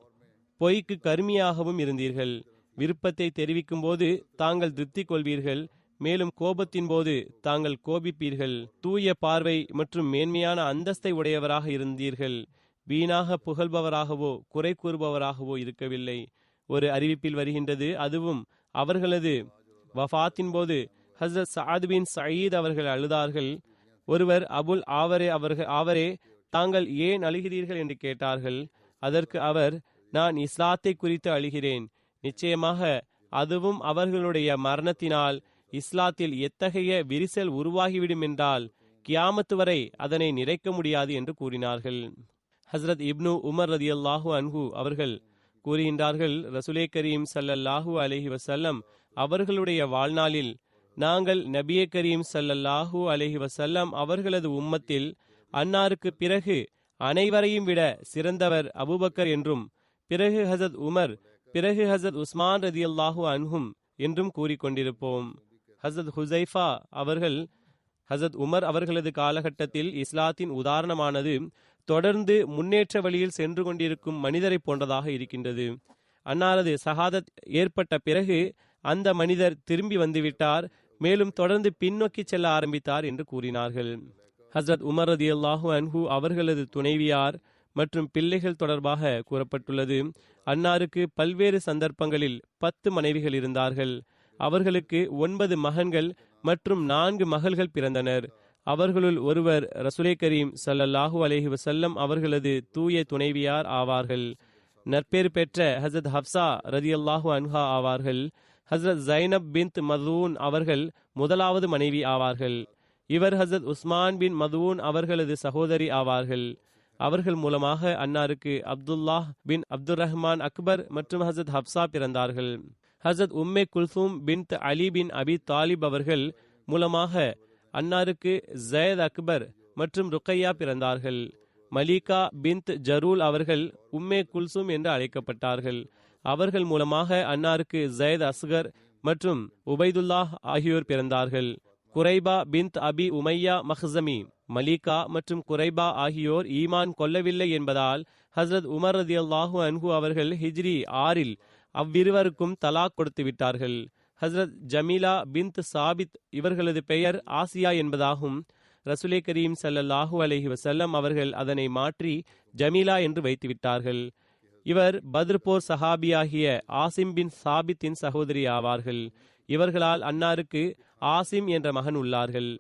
பொய்க்கு கருமியாகவும் இருந்தீர்கள். விருப்பத்தை தெரிவிக்கும் போது தாங்கள் திருப்தி கொள்வீர்கள், மேலும் கோபத்தின் போது தாங்கள் கோபிப்பீர்கள். தூய பார்வை மற்றும் மேன்மையான அந்தஸ்தை உடையவராக இருந்தீர்கள். வீணாக புகழ்பவராகவோ குறை கூறுபவராகவோ இருக்கவில்லை. ஒரு அறிவிப்பில் வருகின்றது, அதுவும் அவர்களது வஃபாத்தின் போது ஹசரத் சஅத் பின் சயீத் அவர்கள் அழுதார்கள். ஒருவர் அபுல் ஆவரே தாங்கள் ஏன் அழுகிறீர்கள் என்று கேட்டார்கள். அதற்கு அவர், நான் இஸ்லாத்தை குறித்து அழுகிறேன். நிச்சயமாக அதுவும் அவர்களுடைய மரணத்தினால் இஸ்லாத்தில் எத்தகைய விரிசல் உருவாகிவிடும் என்றால் கியாமத்து வரை அதனை நிறைக்க முடியாது என்று கூறினார்கள். ஹசரத் இப்னு உமர் ரதியல்லாஹு அன்ஹு அவர்கள் கூறுகின்றார்கள், ரசூலே கரீம் ஸல்லல்லாஹு அலைஹி வஸல்லம் அவர்களுடைய வாழ்நாளில் நாங்கள் நபியே கரீம் ஸல்லல்லாஹு அலைஹி வஸல்லம் அவர்களது உம்மத்தில் அன்னாருக்கு பிறகு அனைவரையும் விட சிறந்தவர் அபூபக்கர் என்றும், பிறகு ஹசரத் உமர், பிறகு ஹசரத் உஸ்மான் ரதியல்லாஹு அன்ஹும் என்றும் கூறிக்கொண்டிருப்போம். ஹசரத் ஹுசைஃபா அவர்கள், ஹசரத் உமர் அவர்களது காலகட்டத்தில் இஸ்லாத்தின் உதாரணமானது தொடர்ந்து முன்னேற்ற வழியில் சென்று கொண்டிருக்கும் மனிதரை போன்றதாக இருக்கின்றது. அன்னாரது ஷஹாதத் ஏற்பட்ட பிறகு அந்த மனிதர் திரும்பி வந்துவிட்டார், மேலும் தொடர்ந்து பின்னோக்கி செல்ல ஆரம்பித்தார் என்று கூறினார்கள். ஹசரத் உமர் ரதியல்லாஹு அன்ஹு அவர்களது துணைவியார் மற்றும் பிள்ளைகள் தொடர்பாக கூறப்பட்டுள்ளது. அன்னாருக்கு பல்வேறு சந்தர்ப்பங்களில் 10 மனைவிகள் இருந்தார்கள். அவர்களுக்கு 9 மகன்கள் மற்றும் 4 மகள்கள் பிறந்தனர். அவர்களுள் ஒருவர் ரசூலே கரீம் ஸல்லல்லாஹு அலைஹி வஸல்லம் அவர்களது தூய துணைவியார் ஆவார்கள். நற்பேறு பெற்ற ஹசரத் ஹப்சா ரதியல்லாஹு அன்ஹா ஆவார்கள். ஹசரத் ஜைனப் பின்த் மதூன் அவர்கள் முதலாவது மனைவி ஆவார்கள். இவர் ஹசரத் உஸ்மான் பின் மதூன் அவர்களது சகோதரி ஆவார்கள். அவர்கள் மூலமாக அன்னாருக்கு அப்துல்லாஹ் பின் அப்துல் ரஹ்மான் அக்பர் மற்றும் ஹசரத் ஹப்சா பிறந்தார்கள். ஹசரத் உம்மே குல்சூம் பின்த் அலி பின் அபி தாலிப் அவர்கள் மூலமாக அன்னாருக்கு ஜயத் அக்பர் மற்றும் ருக்கையா பிறந்தார்கள். மலிகா பின்த் ஜரூல் அவர்கள் உம்மே குல்சும் என்று அழைக்கப்பட்டார்கள். அவர்கள் மூலமாக அன்னாருக்கு ஜயத் அஸ்கர் மற்றும் உபைதுல்லாஹ் ஆகியோர் பிறந்தார்கள். குரைபா பின்த் அபி உமையா மஹ்சமி, மலிகா மற்றும் குரைபா ஆகியோர் ஈமான் கொள்ளவில்லை என்பதால் ஹஸ்ரத் உமர் ரதியல்லாஹு அன்ஹு அவர்கள் ஹிஜ்ரி 6 அவ்விருவருக்கும் தலாக் கொடுத்து விட்டார்கள். ஹஸ்ரத் ஜமீலா பின்த் சாபித் இவர்களது பெயர் ஆசியா என்பதாகும். ரசூலே கரீம் ஸல்லல்லாஹு அலைஹி வஸல்லம் அவர்கள் அதனை மாற்றி ஜமீலா என்று வைத்துவிட்டார்கள். இவர் பத்ர் போர் சஹாபியாகிய ஆசிம் பின் சாபித்தின் சகோதரி ஆவார்கள். இவர்களால் அன்னாருக்கு ஆசிம் என்ற மகன் உள்ளார்கள்.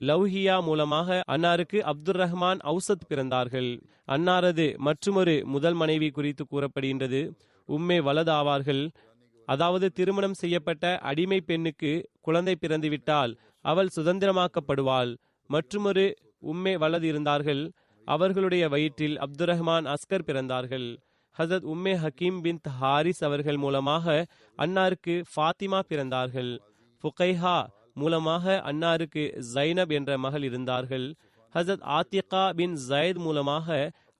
லவ்ஹியா மூலமாக அன்னாருக்கு அப்துர் ரஹ்மான் அவுசத் பிறந்தார்கள். அன்னாரது மற்றுமொரு முதல் மனைவி குறித்து கூறப்படுகின்றது. உம்மே வலது ஆவார்கள். அதாவது திருமணம் செய்யப்பட்ட அடிமை பெண்ணுக்கு குழந்தை பிறந்துவிட்டால் அவள் சுதந்திரமாக்கப்படுவாள். மற்றுமொரு உம்மே வலது இருந்தார்கள். அவர்களுடைய வயிற்றில் அப்துர் ரஹ்மான் அஸ்கர் பிறந்தார்கள். ஹசரத் உம்மே ஹக்கீம் பின் ஹாரிஸ் அவர்கள் மூலமாக அன்னாருக்கு ஃபாத்திமா பிறந்தார்கள். ஃபுகைஹா மூலமாக அன்னாருக்கு ஜைனப் என்ற மகள் இருந்தார்கள். ஹசரத் ஆத்திகா பின் ஜயத் மூலமாக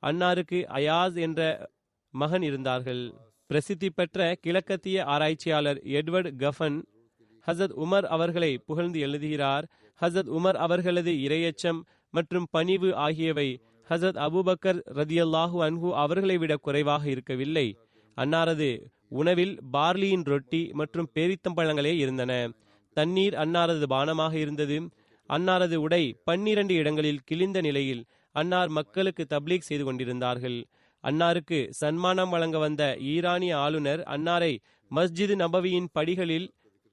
அன்னாருக்கு அயாஸ் என்ற மகன் இருந்தார்கள். பிரசித்தி பெற்ற கிழக்கத்திய ஆராய்ச்சியாளர் எட்வர்ட் கஃபன் ஹசரத் உமர் அவர்களை புகழ்ந்து எழுதுகிறார். ஹசரத் உமர் அவர்களது இரையச்சம் மற்றும் பணிவு ஆகியவை ஹசரத் அபூபக்கர் ரதியல்லாஹு அன்ஹு அவர்களை விட குறைவாக இருக்கவில்லை. அன்னாரது உணவில் பார்லியின் ரொட்டி மற்றும் பேரித்தம்பழங்களே இருந்தன. தண்ணீர் அன்னாரது பானமாக இருந்தது. அன்னாரது உடை 12 இடங்களில் கிழிந்த நிலையில் அன்னார் மக்களுக்கு தப்லீக் செய்து கொண்டிருந்தார்கள். அன்னாருக்கு சன்மானம் வழங்க வந்த ஈரானிய ஆளுநர் அன்னாரை மஸ்ஜித் நபவியின் படிகளில்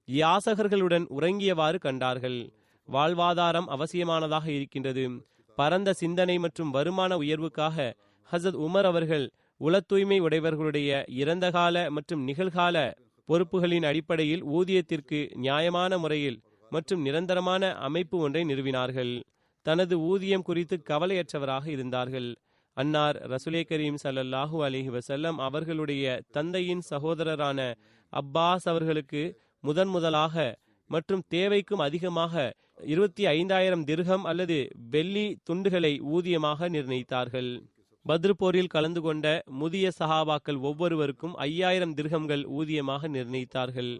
யாசகர்களுடன் உறங்கியவாறு கண்டார்கள். வாழ்வாதாரம் அவசியமானதாக இருக்கின்றது. பரந்த சிந்தனை மற்றும் வருமான உயர்வுக்காக ஹசரத் உமர் அவர்கள் உள தூய்மை உடையவர்களுடைய இறந்தகால மற்றும் நிகழ்கால பொறுப்புகளின் அடிப்படையில் ஊதியத்திற்கு நியாயமான முறையில் மற்றும் நிரந்தரமான அமைப்பு ஒன்றை நிறுவினார்கள். தனது ஊதியம் குறித்து கவலையற்றவராக இருந்தார்கள். அன்னார் ரசூலே கரீம் ஸல்லல்லாஹு அலைஹி வஸல்லம் அவர்களுடைய தந்தையின் சகோதரரான அப்பாஸ் அவர்களுக்கு முதலாக மற்றும் தேவைக்கும் அதிகமாக 25,000 திர்ஹம் அல்லது வெள்ளி துண்டுகளை ஊதியமாக நிர்ணயித்தார்கள். பத்ர் போரில் கலந்து கொண்ட முதிய சஹாபாக்கள் ஒவ்வொருவருக்கும் 5,000 திர்ஹம்கள் ஊதியமாக நிர்ணயித்தார்கள்.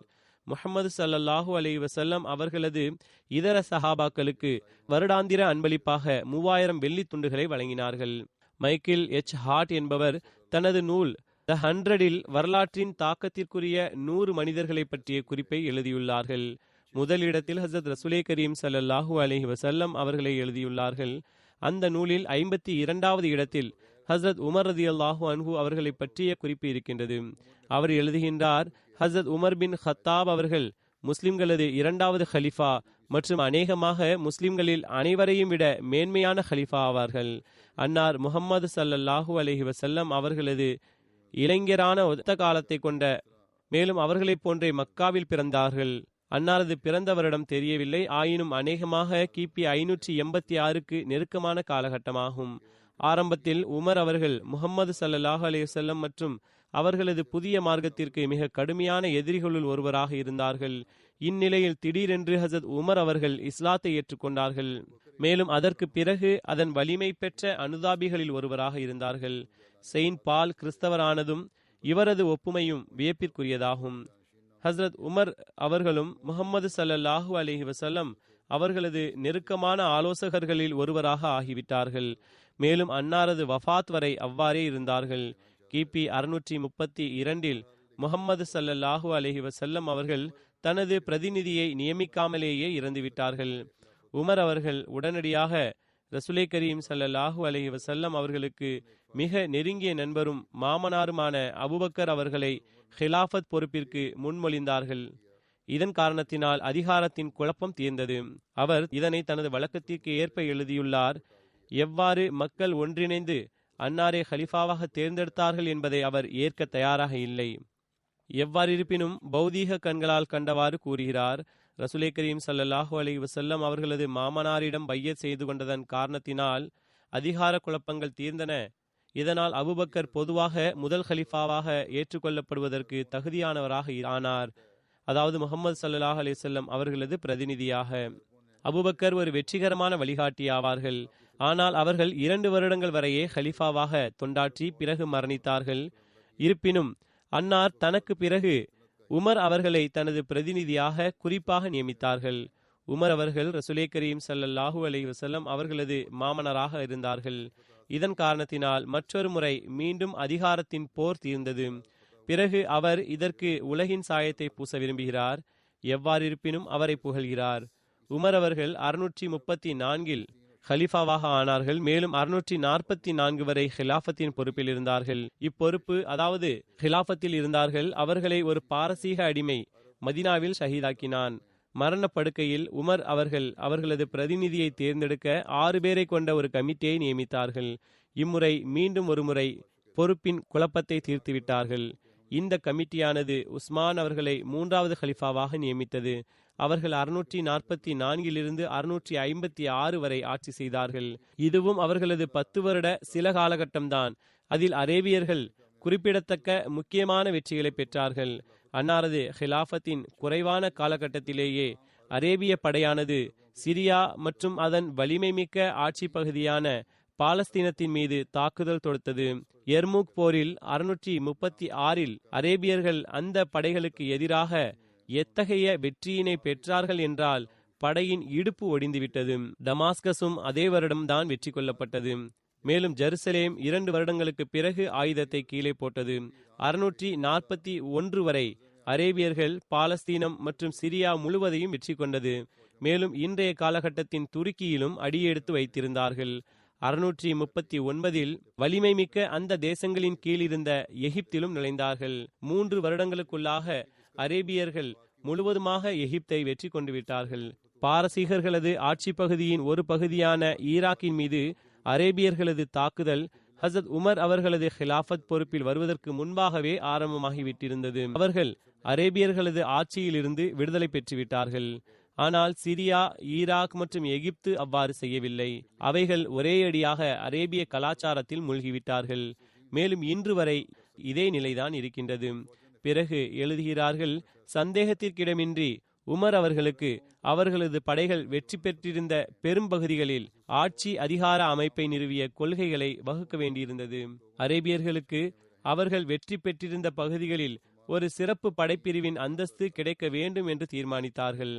முஹம்மது ஸல்லல்லாஹு அலைஹி வஸல்லம் அவர்களது இதர சஹாபாக்களுக்கு வருடாந்திர அன்பளிப்பாக 3,000 வெள்ளி துண்டுகளை வழங்கினார்கள். மைக்கேல் எச் ஹார்ட் என்பவர் தனது நூல் த 100 வரலாற்றின் தாக்கத்திற்குரிய 100 மனிதர்களை பற்றிய குறிப்பை எழுதியுள்ளார்கள். முதலிடத்தில் ஹசரத் ரசூலே கரீம் ஸல்லல்லாஹு அலைஹி வஸல்லம் அவர்களை எழுதியுள்ளார்கள். அந்த நூலில் 52வது இடத்தில் ஹசரத் உமர் ரதியல்லாஹு அன்ஹு அவர்களை பற்றிய குறிப்பு இருக்கின்றது. அவர் எழுதுகின்றார், ஹசரத் உமர் பின் ஹத்தாப் அவர்கள் முஸ்லிம்களது 2வது ஹலிஃபா மற்றும் அநேகமாக முஸ்லிம்களில் அனைவரையும் விட மேன்மையான ஹலிஃபா ஆவார்கள். அன்னார் முஹம்மது ஸல்லல்லாஹு அலைஹி வஸல்லம் அவர்களது இளைஞரான ஒத்த காலத்தை கொண்ட, மேலும் அவர்களைப் போன்றே மக்காவில் பிறந்தார்கள். அன்னாரது பிறந்த வருடம் தெரியவில்லை. ஆயினும் அநேகமாக கிபி 586க்கு நெருக்கமான காலகட்டமாகும். ஆரம்பத்தில் உமர் அவர்கள் முஹம்மது ஸல்லல்லாஹு அலைஹி வஸல்லம் மற்றும் அவர்களது புதிய மார்க்கத்திற்கு மிக கடுமையான எதிரிகளுள் ஒருவராக இருந்தார்கள். இந்நிலையில் திடீரென்று ஹசரத் உமர் அவர்கள் இஸ்லாத்தை ஏற்றுக்கொண்டார்கள். மேலும் அதற்கு பிறகு அதன் வலிமை பெற்ற அனுதாபிகளில் ஒருவராக இருந்தார்கள். செயின்ட் பால் கிறிஸ்தவரானதும் இவரது ஒப்புமையும் வியப்பிற்குரியதாகும். ஹசரத் உமர் அவர்களும் முஹம்மது ஸல்லல்லாஹு அலைஹி வஸல்லம் அவர்களது நெருக்கமான ஆலோசகர்களில் ஒருவராக ஆகிவிட்டார்கள். மேலும் அன்னாரது வஃபாத் வரை அவ்வாறே இருந்தார்கள். கிபி 632 முஹம்மது ஸல்லல்லாஹு அலைஹி வஸல்லம் அவர்கள் தனது பிரதிநிதியை நியமிக்காமலேயே இறந்துவிட்டார்கள். உமர் அவர்கள் உடனடியாக ரசூலே கரீம் ஸல்லல்லாஹு அலைஹி வஸல்லம் அவர்களுக்கு மிக நெருங்கிய நண்பரும் மாமனாருமான அபூபக்கர் அவர்களை ஹிலாஃபத் பொறுப்பிற்கு முன்மொழிந்தார்கள். இதன் காரணத்தினால் அதிகாரத்தின் குழப்பம் தீர்ந்தது. அவர் இதனை தனது வழக்கத்திற்கு ஏற்ப எழுதியுள்ளார். எவ்வாறு மக்கள் ஒன்றிணைந்து அன்னாரை ஹலிஃபாவாக தேர்ந்தெடுத்தார்கள் என்பதை அவர் ஏற்க தயாராக இல்லை. எவ்வாறு இருப்பினும் பௌதீக கண்களால் கண்டவாறு கூறுகிறார். ரசூலே கரீம் ஸல்லல்லாஹு அலைஹி வஸல்லம் அவர்களது மாமனாரிடம் பையத் செய்து கொண்டதன் காரணத்தினால் அதிகார குழப்பங்கள் தீர்ந்தன. இதனால் அபூபக்கர் பொதுவாக முதல் ஹலிஃபாவாக ஏற்றுக்கொள்ளப்படுவதற்கு தகுதியானவராக ஆனார். அதாவது முஹம்மது ஸல்லல்லாஹு அலைஹி வஸல்லம் அவர்களது பிரதிநிதியாக. அபூபக்கர் ஒரு வெற்றிகரமான வழிகாட்டி ஆவார்கள். ஆனால் அவர்கள் 2 வருடங்கள் வரையே ஹலிஃபாவாக தொண்டாற்றி பிறகு மரணித்தார்கள். இருப்பினும் அன்னார் தனக்கு பிறகு உமர் அவர்களை தனது பிரதிநிதியாக குறிப்பாக நியமித்தார்கள். உமர் அவர்கள் ரசூலே கரீம் ஸல்லல்லாஹு அலைஹி வஸல்லம் அவர்களது மாமனராக இருந்தார்கள். இதன் காரணத்தினால் மற்றொரு முறை மீண்டும் அதிகாரத்தின் போர் தீர்ந்தது. பிறகு அவர் இதற்கு உலகின் சாயத்தை பூச விரும்புகிறார். எவ்வாறு இருப்பினும் அவரை புகழ்கிறார். உமர் அவர்கள் 634 ஹலிஃபாவாக ஆனார்கள். மேலும் 644 வரை ஹிலாஃபத்தின் பொறுப்பில் இருந்தார்கள். இப்பொறுப்பு, அதாவது ஹிலாஃபத்தில் இருந்தார்கள். அவர்களை ஒரு பாரசீக அடிமை மதீனாவில் ஷஹீதாக்கினான். மரணப்படுக்கையில் உமர் அவர்கள் அவர்களது பிரதிநிதியை தேர்ந்தெடுக்க 6 பேரை கொண்ட ஒரு கமிட்டியை நியமித்தார்கள். இம்முறை மீண்டும் ஒரு முறை பொறுப்பின் குழப்பத்தை தீர்த்துவிட்டார்கள். இந்த கமிட்டியானது உஸ்மான் அவர்களை 3வது ஹலிஃபாவாக நியமித்தது. அவர்கள் 644 656 வரை ஆட்சி செய்தார்கள். இதுவும் அவர்களது 10 வருட சில காலகட்டம்தான். அதில் அரேபியர்கள் குறிப்பிடத்தக்க முக்கியமான வெற்றிகளை பெற்றார்கள். அன்னாரது ஹிலாஃபத்தின் குறைவான காலகட்டத்திலேயே அரேபிய படையானது சிரியா மற்றும் அதன் வலிமை மிக்க ஆட்சி பகுதியான பாலஸ்தீனத்தின் மீது தாக்குதல் தொடுத்தது. எர்முக் போரில் 636 அரேபியர்கள் அந்த படைகளுக்கு எதிராக எத்தகைய வெற்றியினை பெற்றார்கள் என்றால் படையின் இடுப்பு ஒடிந்துவிட்டது. டமாஸ்கஸும் அதே வருடம்தான் வெற்றி கொள்ளப்பட்டது. மேலும் ஜெருசலேம் 2 வருடங்களுக்கு பிறகு ஆயுதத்தை கீழே போட்டது. 641 வரை அரேபியர்கள் பாலஸ்தீனம் மற்றும் சிரியா முழுவதையும் வெற்றி கொண்டது. மேலும் இன்றைய காலகட்டத்தின் துருக்கியிலும் அடியெடுத்து வைத்திருந்தார்கள். 639 வலிமை மிக்க அந்த தேசங்களின் கீழ் இருந்த எகிப்திலும் நுழைந்தார்கள். 3 வருடங்களுக்குள்ளாக அரேபியர்கள் முழுவதுமாக எகிப்தை வெற்றி கொண்டு விட்டார்கள். பாரசீகர்களது ஆட்சி பகுதியின் ஒரு பகுதியான ஈராக்கின் மீது அரேபியர்களது தாக்குதல் ஹசரத் உமர் அவர்களது ஹிலாஃபத் பொறுப்பில் வருவதற்கு முன்பாகவே ஆரம்பமாகிவிட்டிருந்தது. அவர்கள் அரேபியர்களது ஆட்சியிலிருந்து விடுதலை பெற்றுவிட்டார்கள். ஆனால் சிரியா, ஈராக் மற்றும் எகிப்து அவ்வாறு செய்யவில்லை. அவைகள் ஒரேயடியாக அரேபிய கலாச்சாரத்தில் மூழ்கிவிட்டார்கள். மேலும் இன்று வரை இதே நிலைதான் இருக்கின்றது. பிறகு எழுதுகிறார்கள், சந்தேகத்திற்கிடமின்றி உமர் அவர்களுக்கு அவர்களது படைகள் வெற்றி பெற்றிருந்த பெரும்பகுதிகளில் ஆட்சி அதிகார அமைப்பை நிறுவிய கொள்கைகளை வகுக்க வேண்டியிருந்தது. அரேபியர்களுக்கு அவர்கள் வெற்றி பெற்றிருந்த பகுதிகளில் ஒரு சிறப்பு படைப்பிரிவின் அந்தஸ்து கிடைக்க வேண்டும் என்று தீர்மானித்தார்கள்.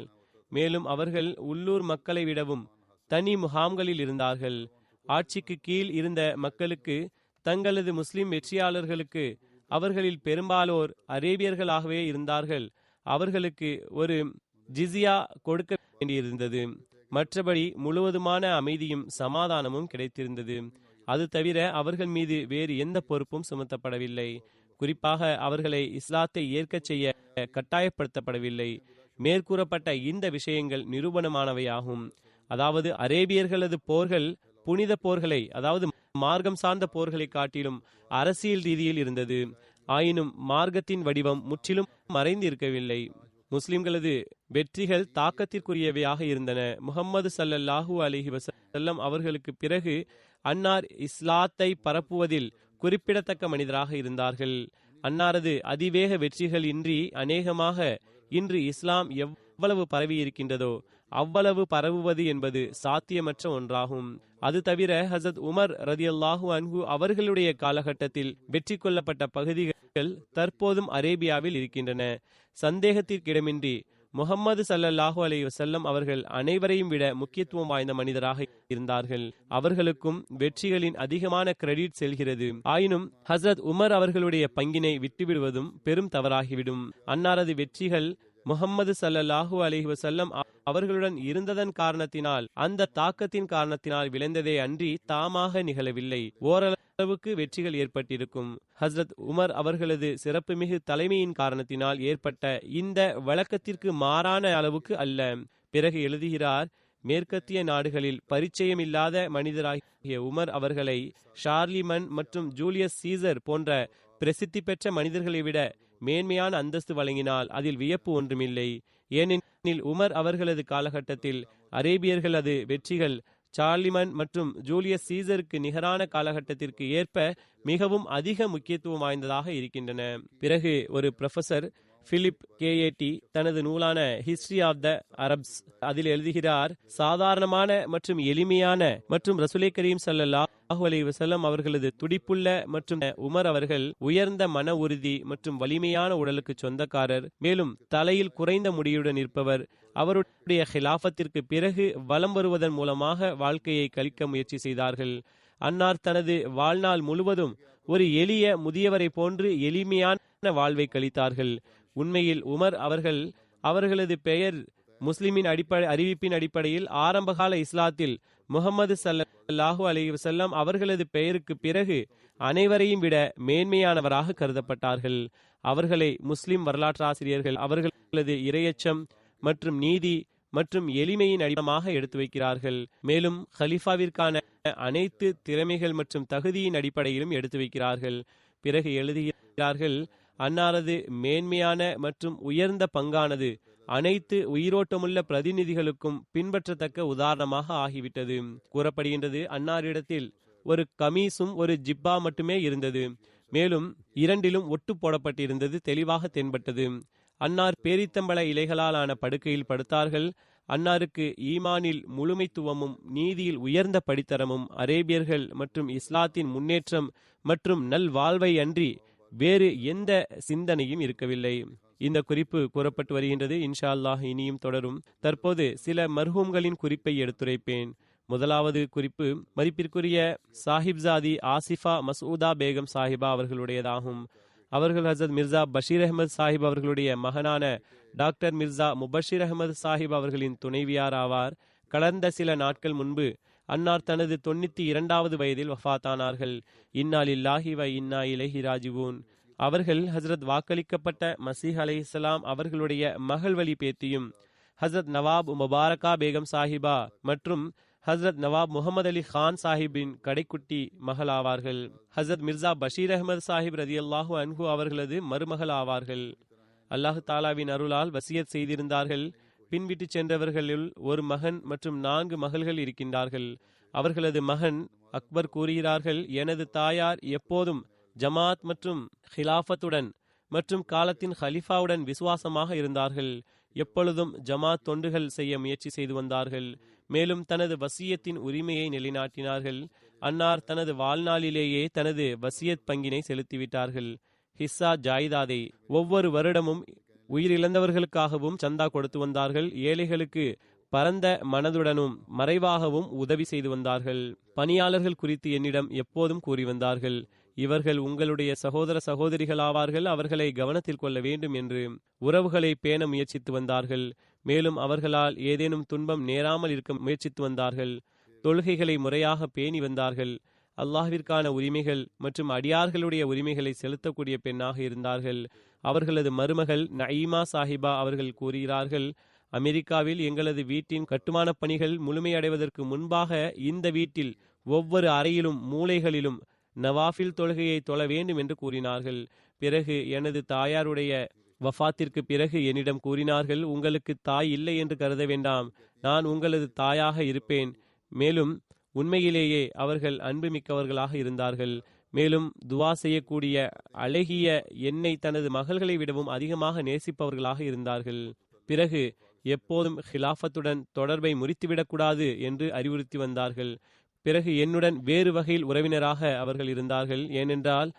மேலும் அவர்கள் உள்ளூர் மக்களை விடவும் தனி முகாம்களில் இருந்தார்கள். ஆட்சிக்கு கீழ் இருந்த மக்களுக்கு தங்களது முஸ்லிம் வெற்றியாளர்களுக்கு அவர்களில் பெரும்பாலோர் அரேபியர்களாகவே இருந்தார்கள். அவர்களுக்கு ஒரு ஜிஸியா கொடுக்க வேண்டியிருந்தது. மற்றபடி முழுவதுமான அமைதியும் சமாதானமும் கிடைத்திருந்தது. அது தவிர அவர்கள் மீது வேறு எந்த பொறுப்பும் சுமத்தப்படவில்லை. குறிப்பாக அவர்களை இஸ்லாத்தை ஏற்கச் செய்ய கட்டாயப்படுத்தப்படவில்லை. மேற்கூறப்பட்ட இந்த விஷயங்கள் நிரூபணமானவையாகும். அதாவது அரேபியர்களது போர்கள் புனித போர்களை, அதாவது மார்க்கம் சார்ந்த போர்களை காட்டிலும் அரசியல் ரீதியில் இருந்தது. ஆயினும் மார்க்கத்தின் வடிவம் முற்றிலும் மறைந்து இருக்கவில்லை. முஸ்லிம்களது வெற்றிகள் தாக்கத்திற்குரியவையாக இருந்தன. முஹம்மது ஸல்லல்லாஹு அலைஹி வஸல்லம் அவர்களுக்கு பிறகு அன்னார் இஸ்லாத்தை பரப்புவதில் குறிப்பிடத்தக்க மனிதராக இருந்தார்கள். அன்னாரது அதிவேக வெற்றிகள் இன்றி அநேகமாக இன்று இஸ்லாம் எவ்வளவு பரவி இருக்கின்றதோ அவ்வளவு பரவுவது என்பது சாத்தியமற்ற ஒன்றாகும். அது தவிர ஹசரத் உமர் ரதியல்லாஹு அன்ஹு அவர்களுடைய காலகட்டத்தில் வெற்றி கொள்ளப்பட்ட பகுதிகள் தற்போதும் அரேபியாவில் இருக்கின்றன. சந்தேகத்திற்கிடமின்றி முஹம்மது ஸல்லல்லாஹு அலைஹி வஸல்லம் அவர்கள் அனைவரையும் விட முக்கியத்துவம் வாய்ந்த மனிதராக இருந்தார்கள். அவர்களுக்கும் வெற்றிகளின் அதிகமான கிரெடிட் செல்கிறது. ஆயினும் ஹசரத் உமர் அவர்களுடைய பங்கினை விட்டுவிடுவதும் பெரும் தவறாகிவிடும். அன்னாரது வெற்றிகள் முஹம்மது ஸல்லல்லாஹு அலைஹி வஸல்லம் அவர்களுடன் இருந்ததன் காரணத்தினால், அந்த தாக்கத்தின் காரணத்தினால் விளைந்ததே அன்றி தாமாக நிகழவில்லை. ஓரளவுக்கு வெற்றிகள் ஏற்பட்டிருக்கும். ஹசரத் உமர் அவர்களது சிறப்புமிகு தலைமையின் காரணத்தினால் ஏற்பட்ட இந்த வழக்கத்திற்கு மாறான அளவுக்கு அல்ல. பிறகு எழுதுகிறார், மேற்கத்திய நாடுகளில் பரிச்சயமில்லாத மனிதராகிய உமர் அவர்களை ஷார்லிமன் மற்றும் ஜூலியஸ் சீசர் போன்ற பிரசித்தி பெற்ற மனிதர்களை விட மேன்மையான அந்தஸ்து வழங்கினால் அதில் வியப்பு ஒன்றுமில்லை. ஏனெனில் உமர் அவர்களது காலகட்டத்தில் அரேபியர்களது வெற்றிகள் சார்லிமன் மற்றும் ஜூலியஸ் சீசருக்கு நிகரான காலகட்டத்திற்கு ஏற்ப மிகவும் அதிக முக்கியத்துவம் வாய்ந்ததாக இருக்கின்றன. பிறகு ஒரு ப்ரொஃபசர் பிலிப் கேஏடி தனது நூலான ஹிஸ்டரி ஆஃப் த அரப்ஸ் அதில் எழுதுகிறார், சாதாரணமான மற்றும் எளிமையான மற்றும் ரசூலே கரீம் ஸல்லல்லாஹு அலைஹி வஸல்லம் அவர்களது துடிப்புள்ள மற்றும் உமர் அவர்கள் உயர்ந்த மன உறுதி மற்றும் வலிமையான உடலுக்கு சொந்தக்காரர், மேலும் தலையில் குறைந்த முடியுடன் இருப்பவர். அவருடைய ஹிலாஃபத்திற்கு பிறகு வலம் வருவதன் மூலமாக வாழ்க்கையை கழிக்க முயற்சி செய்தார்கள். அன்னார் தனது வாழ்நாள் முழுவதும் ஒரு எளிய முதியவரை போன்று எளிமையான வாழ்வை கழித்தார்கள். உண்மையில் உமர் அவர்கள் அவர்களது பெயர் முஸ்லிமின் அறிவிப்பின் அடிப்படையில் ஆரம்பகால இஸ்லாத்தில் முஹம்மது ஸல்லல்லாஹு அலைஹி வஸல்லம் அவர்களது பெயருக்கு பிறகு அனைவரையும் விட மேன்மையானவராக கருதப்பட்டார்கள். அவர்களை முஸ்லிம் வரலாற்றாசிரியர்கள் அவர்களது இரையச்சம் மற்றும் நீதி மற்றும் எளிமையின் அடிப்பமாக எடுத்து வைக்கிறார்கள். மேலும் ஹலிஃபாவிற்கான அனைத்து திறமைகள் மற்றும் தகுதியின் அடிப்படையிலும் எடுத்து வைக்கிறார்கள். பிறகு எழுதுகிறார்கள், அன்னாரது மேன்மையான மற்றும் உயர்ந்த பங்கானது அனைத்து உயிரோட்டமுள்ள பிரதிநிதிகளுக்கும் பின்பற்றத்தக்க உதாரணமாக ஆகிவிட்டது. கூறப்படுகின்றது, அன்னாரிடத்தில் ஒரு கமீஸும் ஒரு ஜிப்பா மட்டுமே இருந்தது. மேலும் இரண்டிலும் ஒட்டு போடப்பட்டிருந்தது தெளிவாக தென்பட்டது. அன்னார் பேரித்தம்பள இலைகளால் ஆன படுக்கையில் படுத்தார்கள். அன்னாருக்கு ஈமானில் முழுமைத்துவமும் நீதியில் உயர்ந்த படித்தரமும் அரேபியர்கள் மற்றும் இஸ்லாத்தின் முன்னேற்றம் மற்றும் நல் வாழ்வை அன்றி வேறு எந்த சிந்தனையும் இருக்கவில்லை. இந்த குறிப்பு கூறப்பட்டு வருகின்றது. இன்ஷா அல்லாஹ் இனியும் தொடரும். தற்போது சில மர்ஹூம்களின் குறிப்பை எடுத்துரைப்பேன். முதலாவது குறிப்பு மதிப்பிற்குரிய சாஹிப்சாதி ஆசிஃபா மசூதா பேகம் சாஹிபா அவர்களுடையதாகும். அவர்கள் ஹசரத் மிர்சா பஷீர் அஹமது சாஹிப் அவர்களுடைய மகனான டாக்டர் மிர்சா முபஷிர் அஹமது சாஹிப் அவர்களின் துணைவியார் ஆவார். கடந்த சில நாட்கள் முன்பு அன்னார் தனது 92வது வயதில் வஃபாத்தானார்கள். இன்னா லில்லாஹி வ இன்னா இலைஹி ராஜிவூன். அவர்கள் ஹசரத் வாக்களிக்கப்பட்ட மசீஹ் அலைஹிஸ்ஸலாம் அவர்களுடைய மகள் வழி பேத்தியும் ஹசரத் நவாப் முபாரகா பேகம் சாஹிபா மற்றும் ஹசரத் நவாப் முகமது அலி கான் சாஹிப்பின் கடைக்குட்டி மகள் ஆவார்கள். ஹசரத் மிர்சா பஷீர் அஹமது சாஹிப் ரதியல்லாஹு அன்ஹு அவர்களது மருமகள் ஆவார்கள். அல்லாஹு தாலாவின் அருளால் வசியத் செய்திருந்தார்கள். பின்விட்டு சென்றவர்களில் ஒரு மகன் மற்றும் 4 மகள்கள் இருக்கின்றார்கள். அவர்களது மகன் அக்பர் கூறுகிறார்கள், எனது தாயார் எப்போதும் ஜமாத் மற்றும் ஹிலாஃபத்துடன் மற்றும் காலத்தின் ஹலிஃபாவுடன் விசுவாசமாக இருந்தார்கள். எப்பொழுதும் ஜமாத் தொண்டுகள் செய்ய முயற்சி செய்து வந்தார்கள். மேலும் தனது வசியத்தின் உரிமையை நிலைநாட்டினார்கள். அன்னார் தனது வாழ்நாளிலேயே தனது வசியத் பங்கினை செலுத்திவிட்டார்கள். ஹிஸ்ஸா ஜாயிதாதை ஒவ்வொரு வருடமும் உயிரிழந்தவர்களுக்காகவும் சந்தா கொடுத்து வந்தார்கள். ஏழைகளுக்கு பரந்த மனதுடனும் மறைவாகவும் உதவி செய்து வந்தார்கள். பணியாளர்கள் குறித்து என்னிடம் எப்போதும் கூறி வந்தார்கள், இவர்கள் உங்களுடைய சகோதர சகோதரிகளாவார்கள், அவர்களை கவனத்தில் கொள்ள வேண்டும் என்று உறவுகளை பேண முயற்சித்து வந்தார்கள். மேலும் அவர்களால் ஏதேனும் துன்பம் நேராமல் இருக்க முயற்சித்து வந்தார்கள். தொழுகைகளை முறையாக பேணி வந்தார்கள். அல்லாஹ்விற்கான உரிமைகள் மற்றும் அடியார்களுடைய உரிமைகளை செலுத்தக்கூடிய பெண்ணாக இருந்தார்கள். அவர்களது மருமகள் நயீமா சாஹிபா அவர்கள் கூறுகிறார்கள், அமெரிக்காவில் எங்களது வீட்டின் கட்டுமான பணிகள் முழுமையடைவதற்கு முன்பாக இந்த வீட்டில் ஒவ்வொரு அறையிலும் மூலைகளிலும் நவாஃபில் தொழுகையை தொழ வேண்டும் என்று கூறினார்கள். பிறகு எனது தாயாருடைய வஃபாத்திற்கு பிறகு என்னிடம் கூறினார்கள், உங்களுக்கு தாய் இல்லை என்று கருத வேண்டாம், நான் உங்களது தாயாக இருப்பேன். மேலும் உண்மையிலேயே அவர்கள் அன்புமிக்கவர்களாக இருந்தார்கள். மேலும் துவா செய்யக்கூடிய அழகிய என்னை தனது மகள்களை விடவும் அதிகமாக நேசிப்பவர்களாக இருந்தார்கள். பிறகு எப்போதும் ஹிலாஃபத்துடன் தொடர்பை முறித்துவிடக்கூடாது என்று அறிவுறுத்தி வந்தார்கள். பிறகு என்னுடன் வேறு வகையில் உறவினராக அவர்கள் இருந்தார்கள். ஏனென்றால்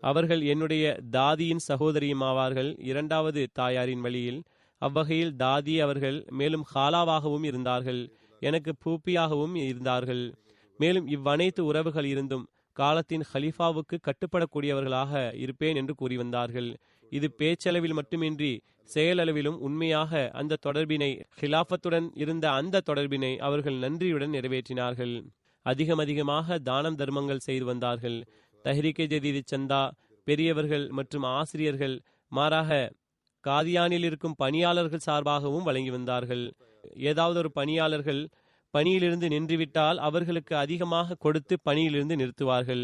அவர்கள் என்னுடைய தாதியின் சகோதரியுமாவார்கள், 2வது தாயாரின் வழியில். அவ்வகையில் தாதி அவர்கள் மேலும் ஹாலாவாகவும் இருந்தார்கள், எனக்கு பூப்பியாகவும் இருந்தார்கள். மேலும் இவ்வனைத்து உறவுகள் இருந்தும் காலத்தின் ஹலீஃபாவுக்கு கட்டுப்படக்கூடியவர்களாக இருப்பேன் என்று கூறி வந்தார்கள். இது பேச்சளவில் மட்டுமின்றி செயலளவிலும் உண்மையாக அந்த தொடர்பினை, ஹிலாஃபத்துடன் இருந்த அந்த தொடர்பினை அவர்கள் நன்றியுடன் நிறைவேற்றினார்கள். அதிகமாக தானம் தர்மங்கள் செய்து வந்தார்கள். தஹ்ரீகே ஜதீத் சந்தா, பெரியவர்கள் மற்றும் ஆசிரியர்கள், மாறாக காதியானில் இருக்கும் பணியாளர்கள் சார்பாகவும் வழங்கி வந்தார்கள். ஏதாவது ஒரு பணியாளர்கள் பணியிலிருந்து நின்றுவிட்டால் அவர்களுக்கு அதிகமாக கொடுத்து பணியிலிருந்து நிறுத்துவார்கள்.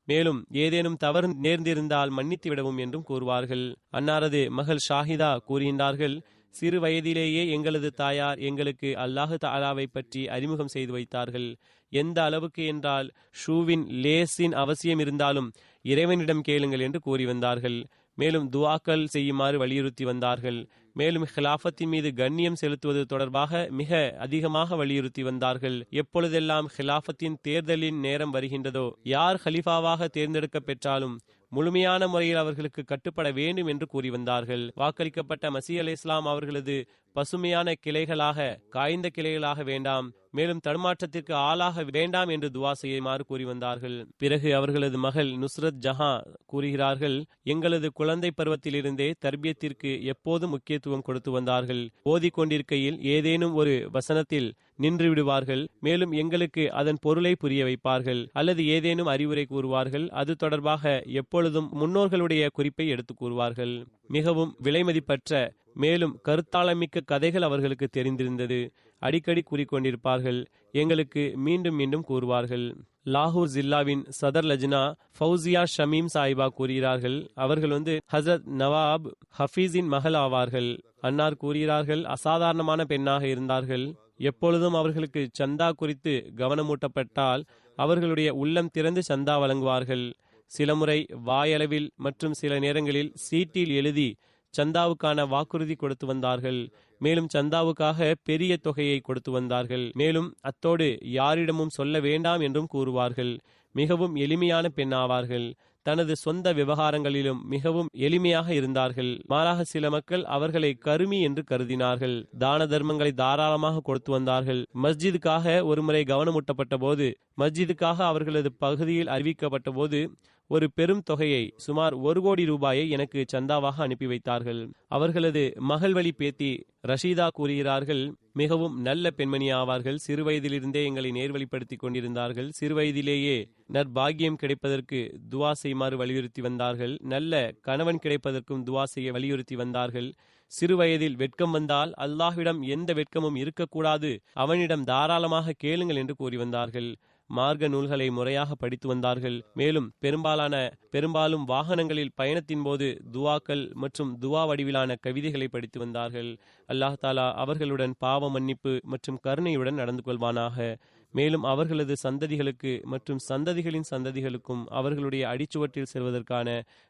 மேலும் ஏதேனும் தவறு நேர்ந்திருந்தால் மன்னித்து விடவும் என்றும் கூறுவார்கள். அன்னாரது மகள் ஷாஹிதா கூறுகின்றார்கள், சிறு வயதிலேயே எங்களது தாயார் எங்களுக்கு அல்லாஹு தஆலாவை பற்றி அறிமுகம் செய்து வைத்தார்கள். எந்த அளவுக்கு என்றால் ஷூவின் லேசின் அவசியம் இருந்தாலும் இறைவனிடம் கேளுங்கள் என்று கூறி வந்தார்கள். மேலும் துஆக்கள் செய்யுமாறு வலியுறுத்தி வந்தார்கள். மேலும் ஹிலாஃபத்தின் மீது கண்ணியம் செலுத்துவது தொடர்பாக மிக அதிகமாக வலியுறுத்தி வந்தார்கள். எப்பொழுதெல்லாம் ஹிலாஃபத்தின் தேர்தலின் நேரம் வருகின்றதோ, யார் ஹலிஃபாவாக தேர்ந்தெடுக்க பெற்றாலும் முழுமையான முறையில் அவர்களுக்கு கட்டுப்பட வேண்டும் என்று கூறி வந்தார்கள். வாக்களிக்கப்பட்ட மசீஹ் அலைஹிஸ்ஸலாம் அவர்களது பசுமையான கிளைகளாக, காய்ந்த கிளைகளாக வேண்டாம், மேலும் தடுமாற்றத்திற்கு ஆளாக வேண்டாம் என்று துவா செய்யுமாறு கூறி வந்தார்கள். பிறகு அவர்களது மகள் நுஸ்ரத் ஜஹா கூறுகிறார்கள், எங்களது குழந்தை பருவத்திலிருந்தே தர்பியத்திற்கு எப்போதும் முக்கியத்துவம் கொடுத்து வந்தார்கள். ஓதிக்கொண்டிருக்கையில் ஏதேனும் ஒரு வசனத்தில் நின்று விடுவார்கள். மேலும் எங்களுக்கு அதன் பொருளை புரிய வைப்பார்கள் அல்லது ஏதேனும் அறிவுரை கூறுவார்கள். அது தொடர்பாக எப்பொழுதும் முன்னோர்களுடைய குறிப்பை எடுத்து கூறுவார்கள். மிகவும் விலைமதிப்பற்ற மேலும் கருத்தாளமிக்க கதைகள் அவர்களுக்கு தெரிந்திருந்தது. அடிக்கடி கூறிக்கொண்டிருப்பார்கள். எங்களுக்கு மீண்டும் மீண்டும் கூறுவார்கள். லாகூர் ஜில்லாவின் சதர் லஜ்னா ஃபவுசியா ஷமீம் சாஹிபா கூறுகிறார்கள், அவர்கள் ஹசரத் நவாப் ஹஃபீஸின் மகள் ஆவார்கள். அன்னார் கூறுகிறார்கள், அசாதாரணமான பெண்ணாக இருந்தார்கள். எப்பொழுதும் அவர்களுக்கு சந்தா குறித்து கவனமூட்டப்பட்டால் அவர்களுடைய உள்ளம் திறந்து சந்தா வழங்குவார்கள். சில முறை வாயளவில் மற்றும் சில நேரங்களில் சீட்டில் எழுதி சந்தாவுக்கான வாக்குறுதி கொடுத்து வந்தார்கள். மேலும் சந்தாவுக்காக பெரிய தொகையை கொடுத்து வந்தார்கள். மேலும் அத்தோடு யாரிடமும் சொல்ல வேண்டாம் என்றும் கூறுவார்கள். மிகவும் எளிமையான பெண்ணாவார்கள். தனது சொந்த விவகாரங்களிலும் மிகவும் எளிமையாக இருந்தார்கள். மாறாக சில மக்கள் அவர்களை கருமி என்று கருதினார்கள். தான தர்மங்களை தாராளமாக கொடுத்து வந்தார்கள். மஸ்ஜிதுக்காக ஒருமுறை கவனமூட்டப்பட்ட போது, மஸ்ஜிதுக்காக அவர்களது பகுதியில் அறிவிக்கப்பட்ட போது ஒரு பெரும் தொகையை, சுமார் 1 கோடி ரூபாயை எனக்கு சந்தாவாக அனுப்பி வைத்தார்கள். அவர்களது மகள் வழி பேத்தி ரஷீதா கூறுகிறார்கள், மிகவும் நல்ல பெண்மணி ஆவார்கள். சிறுவயதிலிருந்தே எங்களை நேர்வழிப்படுத்திக் கொண்டிருந்தார்கள். சிறுவயதிலேயே நற்பாகியம் கிடைப்பதற்கு துவா செய்யுமாறு வலியுறுத்தி வந்தார்கள். நல்ல கணவன் கிடைப்பதற்கும் துவா செய்ய வலியுறுத்தி வந்தார்கள். சிறுவயதில் வெட்கம் வந்தால் அல்லாஹ்விடம் எந்த வெட்கமும் இருக்கக்கூடாது, அவனிடம் தாராளமாக கேளுங்கள் என்று கூறி வந்தார்கள். மார்க்க நூல்களை முறையாக படித்து வந்தார்கள். மேலும் பெரும்பாலும் வாகனங்களில் பயணத்தின் போது துவாக்கள் மற்றும் துவா வடிவிலான கவிதைகளை படித்து வந்தார்கள். அல்லாஹ் தாலா அவர்களுடன் பாவ மன்னிப்பு மற்றும் கருணையுடன் நடந்து கொள்வானாக. மேலும் அவர்களது சந்ததிகளுக்கு மற்றும் சந்ததிகளின் சந்ததிகளுக்கும் அவர்களுடைய அடிச்சுவற்றில் செல்வதற்கான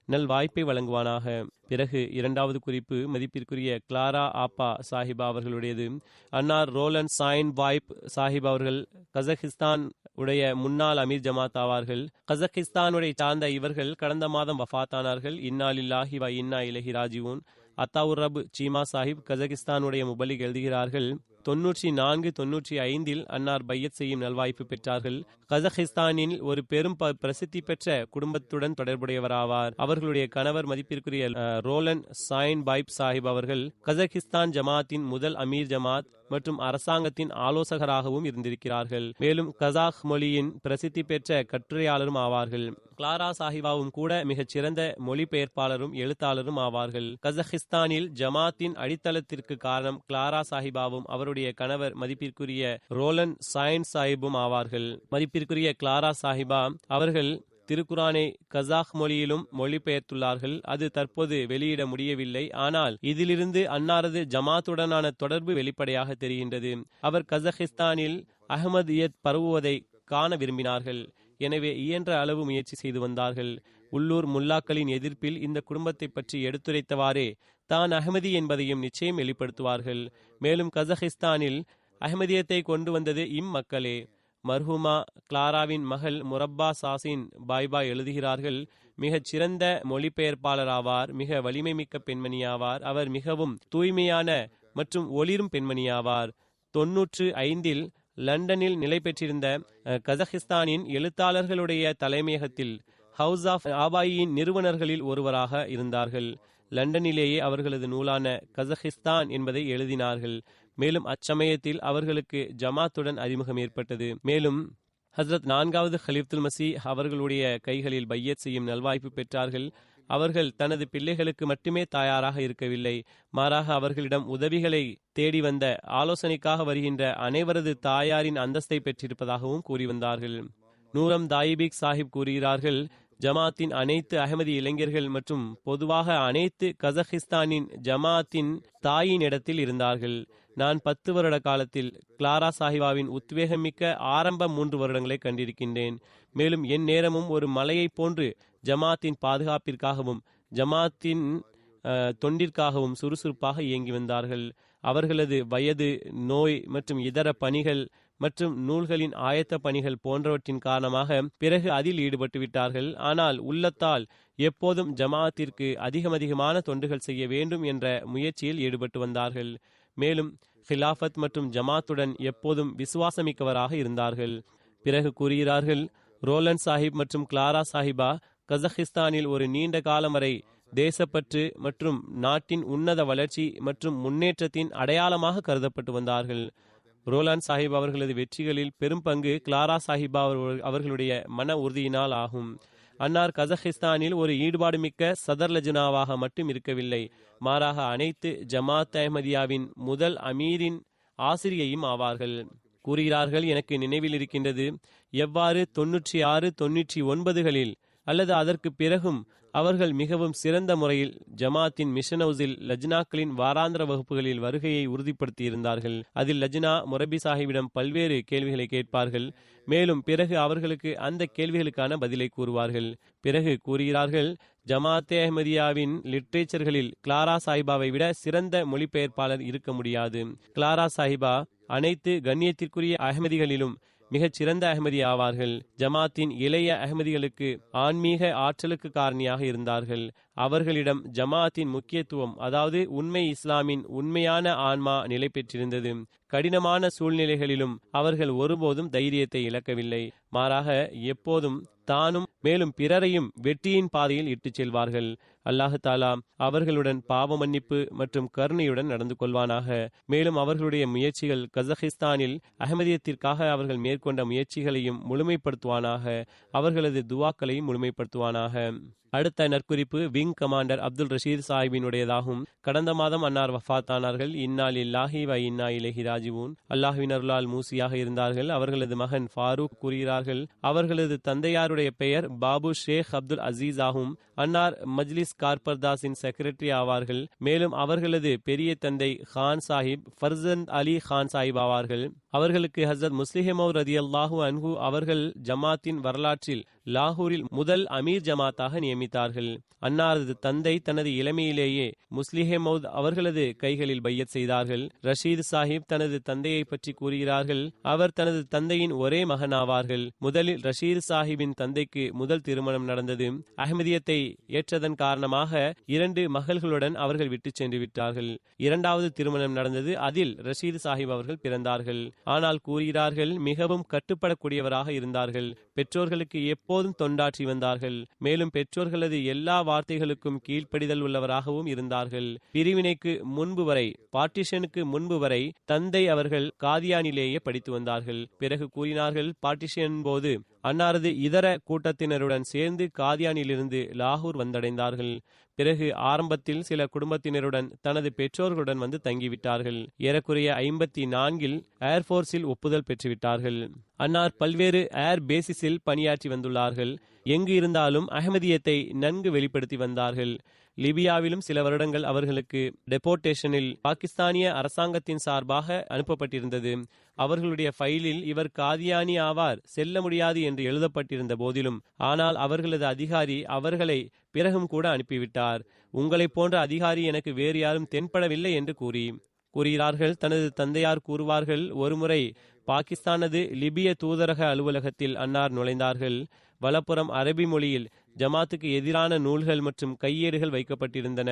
நல் வாய்ப்பை வழங்குவானாக. பிறகு 2வது குறிப்பு மதிப்பிற்குரிய கிளாரா ஆப்பா சாஹிபா அவர்களுடையது. அன்னார் ரோலன் சாயின் வாய்ப் சாஹிப் அவர்கள் கசகிஸ்தான் உடைய முன்னாள் அமீர் ஜமாத் ஆவார்கள். கசகிஸ்தானுடைய சார்ந்த இவர்கள் கடந்த மாதம் வஃபாத்தானார்கள். இன்னா லில்லாஹி வ இன்னா இலைஹி ராஜிஊன். அத்தாவுர் ரப் சீமா சாஹிப் கசகிஸ்தானுடைய முபல்லிக் எழுதுகிறார்கள், 94-95 அன்னார் பையத் செய்யும் நல்வாய்ப்பு பெற்றார்கள். கசகிஸ்தானில் ஒரு பெரும் பிரசித்தி பெற்ற குடும்பத்துடன் தொடர்புடையவராவார். அவர்களுடைய கணவர் மதிப்பிற்குரிய ரோலன் சாயின் பாய்ப் சாஹிப் அவர்கள் கசகிஸ்தான் ஜமாத்தின் முதல் அமீர் ஜமாத் மற்றும் அரசாங்கத்தின் ஆலோசகராகவும் இருந்திருக்கிறார்கள். மேலும் கசாக் மொழியின் பிரசித்தி பெற்ற கட்டுரையாளரும் ஆவார்கள். கிளாரா சாஹிபாவும் கூட மிகச் சிறந்த மொழிபெயர்ப்பாளரும் எழுத்தாளரும் ஆவார்கள். கசகிஸ்தானில் ஜமாத்தின் அடித்தளத்திற்கு காரணம் கிளாரா சாஹிபாவும் அவருடைய கணவர் மதிப்பிற்குரிய ரோலன் சாயின் சாஹிபும் ஆவார்கள். மதிப்பிற்குரிய கிளாரா சாஹிபா அவர்கள் திருக்குரானை கசாக் மொழியிலும் மொழிபெயர்த்துள்ளார்கள். அது தற்போது வெளியிட முடியவில்லை. ஆனால் இதிலிருந்து அன்னாரது ஜமாத்துடனான தொடர்பு வெளிப்படையாக தெரிகின்றது. அவர் கசகிஸ்தானில் அஹ்மதியத் பரவுவதை காண விரும்பினார்கள். எனவே இயன்ற அளவு முயற்சி செய்து வந்தார்கள். உள்ளூர் முல்லாக்களின் எதிர்ப்பில் இந்த குடும்பத்தை பற்றி எடுத்துரைத்தவாறே தான் அஹ்மதி என்பதையும் நிச்சயம் வெளிப்படுத்துவார்கள். மேலும் கசகிஸ்தானில் அஹ்மதியத்தை கொண்டு வந்தது இம்மக்களே. மர்ஹூமா கிளாராவின் மகள் முரப்பா சாசின் பாய்பா எழுதுகிறார்கள், மிகச் சிறந்த மொழிபெயர்ப்பாளராவார். மிக வலிமை மிக்க பெண்மணியாவார். அவர் மிகவும் தூய்மையான மற்றும் ஒளிரும் பெண்மணியாவார். 95 லண்டனில் நிலை பெற்றிருந்த கசகிஸ்தானின் எழுத்தாளர்களுடைய தலைமையகத்தில் ஹவுஸ் ஆஃப் ஆபாயின் நிறுவனர்களில் ஒருவராக இருந்தார்கள். லண்டனிலேயே அவர்களது நூலான கசகிஸ்தான் என்பதை எழுதினார்கள். மேலும் அச்சமயத்தில் அவர்களுக்கு ஜமாத்துடன் அறிமுகம் ஏற்பட்டது. மேலும் ஹஸ்ரத் 4வது ஹலீஃபத்துல் மசீஹ் அவர்களுடைய கைகளில் பையத் செய்யும் நல்வாய்ப்பு பெற்றார்கள். அவர்கள் தனது பிள்ளைகளுக்கு மட்டுமே தாயாராக இருக்கவில்லை, மாறாக அவர்களிடம் உதவிகளை தேடி வந்த, ஆலோசனைக்காக வருகின்ற அனைவரது தாயாரின் அந்தஸ்தை பெற்றிருப்பதாகவும் கூறி வந்தார்கள். நூரம் தாயிபிக் சாஹிப் கூறுகிறார்கள், ஜமாத்தின் அனைத்து அஹ்மதி இளைஞர்கள் மற்றும் பொதுவாக அனைத்து கசகிஸ்தானின் ஜமாத்தின் தாயின் இடத்தில் இருந்தார்கள். நான் 10 வருட காலத்தில் கிளாரா சாஹிபாவின் உத்வேகமிக்க ஆரம்ப 3 வருடங்களை கண்டிருக்கின்றேன். மேலும் என் நேரமும் ஒரு மலையை போன்று ஜமாத்தின் பாதுகாப்பிற்காகவும் ஜமாத்தின் தொண்டிற்காகவும் சுறுசுறுப்பாக இயங்கி வந்தார்கள். அவர்களது வயது, நோய் மற்றும் இதர பணிகள் மற்றும் நூல்களின் ஆயத்த பணிகள் போன்றவற்றின் காரணமாக பிறகு அதில் ஈடுபட்டு விட்டார்கள். ஆனால் உள்ளத்தால் எப்போதும் ஜமாத்திற்கு அதிகமான தொண்டுகள் செய்ய வேண்டும் என்ற முயற்சியில் ஈடுபட்டு வந்தார்கள். மேலும் ஹிலாஃபத் மற்றும் ஜமாத்துடன் எப்போதும் விசுவாசமிக்கவராக இருந்தார்கள். பிறகு கூறுகிறார்கள், ரோலண்ட் சாஹிப் மற்றும் கிளாரா சாஹிபா கசகிஸ்தானில் ஒரு நீண்ட காலம் வரை தேசப்பற்று மற்றும் நாட்டின் உன்னத வளர்ச்சி மற்றும் முன்னேற்றத்தின் அடையாளமாக கருதப்பட்டு வந்தார்கள். ரோலாண்ட் சாஹிப் அவர்களது வெற்றிகளில் பெரும் பங்கு கிளாரா சாஹிபா அவர்களுடைய மன உறுதியினால் ஆகும். அன்னார் கசகிஸ்தானில் ஒரு ஈடுபாடு மிக்க சதர் லஜ்னாவாக மட்டும் இருக்கவில்லை, மாறாக அனைத்து ஜமாத் அஹ்மதியாவின் முதல் அமீரின் ஆசிரியையும் ஆவார்கள். கூறுகிறார்கள், எனக்கு நினைவில் இருக்கின்றது எவ்வாறு 96, 99களில் அல்லது அதற்கு பிறகும் அவர்கள் மிகவும் சிறந்த முறையில் ஜமாத்தின் மிஷன் ஹவுஸில் லஜ்னாக்களின் வாராந்திர வகுப்புகளில் வருகையை உறுதிப்படுத்தியிருந்தார்கள். அதில் லஜ்னா முரபி சாஹிபிடம் பல்வேறு கேள்விகளை கேட்பார்கள். மேலும் பிறகு அவர்களுக்கு அந்த கேள்விகளுக்கான பதிலை கூறுவார்கள். பிறகு கூறுகிறார்கள், ஜமாத்தே அஹ்மதியாவின் லிட்ரேச்சர்களில் கிளாரா சாஹிபாவை விட சிறந்த மொழிபெயர்ப்பாளர் இருக்க முடியாது. கிளாரா சாஹிபா அனைத்து கண்ணியத்திற்குரிய அஹ்மதிகளிலும் மிகச் சிறந்த அஹ்மதி ஆவார்கள். ஜமாத்தின் இளைய அஹ்மதிகளுக்கு ஆன்மீக ஆற்றலுக்கு காரணியாக இருந்தார்கள். அவர்களிடம் ஜமாத்தின் முக்கியத்துவம், அதாவது உண்மை இஸ்லாமின் உண்மையான ஆன்மா நிலை பெற்றிருந்தது. கடினமான சூழ்நிலைகளிலும் அவர்கள் ஒருபோதும் தைரியத்தை இழக்கவில்லை. மாறாக எப்போதும் தானும் மேலும் பிறரையும் வெற்றியின் பாதையில் இட்டுச் செல்வார்கள். அல்லாஹு தாலா அவர்களுடன் பாவ மன்னிப்பு மற்றும் கருணையுடன் நடந்து கொள்வானாக. மேலும் அவர்களுடைய முயற்சிகள் கசகிஸ்தானில் அஹ்மதியத்திற்காக அவர்கள் மேற்கொண்ட முயற்சிகளையும் முழுமைப்படுத்துவானாக. அவர்களது துவாக்களையும் முழுமைப்படுத்துவானாக. அடுத்த நற்குறிப்பு விங் கமாண்டர் அப்துல் ரஷீத் சாஹிபினுடையதாகும். கடந்த மாதம் அன்னார் வஃபாத்தானார்கள். இன்னா லில்லாஹி வ இன்னா இலைஹி ராஜிவூன். அல்லாஹ்வின் அருளால் மூசியாக இருந்தார்கள். அவர்களது மகன் ஃபாரூக் கூறுகிறார்கள், அவர்களது தந்தையாருடைய பெயர் பாபு ஷேக் அப்துல் அசீஸ் ஆகும். அன்னார் மஜ்லிஸ் கார்பர்தாஸின் செக்ரட்டரி ஆவார்கள். மேலும் அவர்களது பெரிய தந்தை கான் சாஹிப் ஃபர்சந்த் அலி கான் சாஹிப் ஆவார்கள். அவர்களுக்கு ஹசரத் முஸ்லிஹ் மௌத் ரதியல்லாஹு அன்ஹு அவர்கள் ஜமாத்தின் வரலாற்றில் லாகூரில் முதல் அமீர் ஜமாத்தாக நியமித்தார்கள். அன்னாரது தந்தை தனது இளமையிலேயே முஸ்லிஹ் மௌத் அவர்களது கைகளில் பையத் செய்தார்கள். ரஷீத் சாஹிப் தனது தந்தையை பற்றி கூறுகிறார்கள், அவர் தனது தந்தையின் ஒரே மகன் ஆவார்கள். முதலில் ரஷீத் சாஹிப்பின் தந்தைக்கு முதல் திருமணம் நடந்தது. அஹ்மதியத்தை ஏற்றதன் காரணமாக 2 மகள்களுடன் அவர்கள் விட்டு சென்று விட்டார்கள். 2வது திருமணம் நடந்தது. அதில் ரஷீத் சாஹிப் அவர்கள் பிறந்தார்கள். ஆனால் கூறுகிறார்கள், மிகவும் கட்டுப்படக்கூடியவராக இருந்தார்கள். பெற்றோர்களுக்கு எப்போதும் தொண்டாற்றி வந்தார்கள். மேலும் பெற்றோர்களது எல்லா வார்த்தைகளுக்கும் கீழ்ப்படிதல் உள்ளவராகவும் இருந்தார்கள். பிரிவினைக்கு முன்பு வரை, பார்ட்டிஷனுக்கு முன்பு வரை தந்தை அவர்கள் காதியானிலேயே படித்து வந்தார்கள். பிறகு கூறினார்கள், பார்ட்டிஷன் போது அன்னாரது இதர கூட்டத்தினருடன் சேர்ந்து காதியானிலிருந்து லாகூர் வந்தடைந்தார்கள். பிறகு ஆரம்பத்தில் சில குடும்பத்தினருடன் தனது பெற்றோர்களுடன் வந்து தங்கிவிட்டார்கள். ஏறக்குறைய 54இல் ஏர்போர்ஸில் ஒப்புதல் பெற்றுவிட்டார்கள். அன்னார் பல்வேறு ஏர் பேசிஸில் பணியாற்றி வந்துள்ளார்கள். எங்கு இருந்தாலும் அஹ்மதியத்தை நன்கு வெளிப்படுத்தி வந்தார்கள். லிபியாவிலும் சில வருடங்கள் அவர்களுக்கு டெபோர்டேஷனில் பாகிஸ்தானிய அரசாங்கத்தின் சார்பாக அனுப்பப்பட்டிருந்தது. அவர்களுடைய ஃபைலில் இவர் காதியானி ஆவார், செல்ல முடியாது என்று எழுதப்பட்டிருந்த போதிலும் ஆனால் அவர்களது அதிகாரி அவர்களை பிறகும் கூட அனுப்பிவிட்டார். உங்களை போன்ற அதிகாரி எனக்கு வேறு யாரும் தென்படவில்லை என்று கூறுகிறார்கள். தனது தந்தையார் கூறுவார்கள், ஒருமுறை பாகிஸ்தானது லிபிய தூதரக அலுவலகத்தில் அன்னார் நுழைந்தார்கள். வலப்புறம் அரபி மொழியில் ஜமாத்துக்கு எதிரான நூல்கள் மற்றும் கையேடுகள் வைக்கப்பட்டிருந்தன.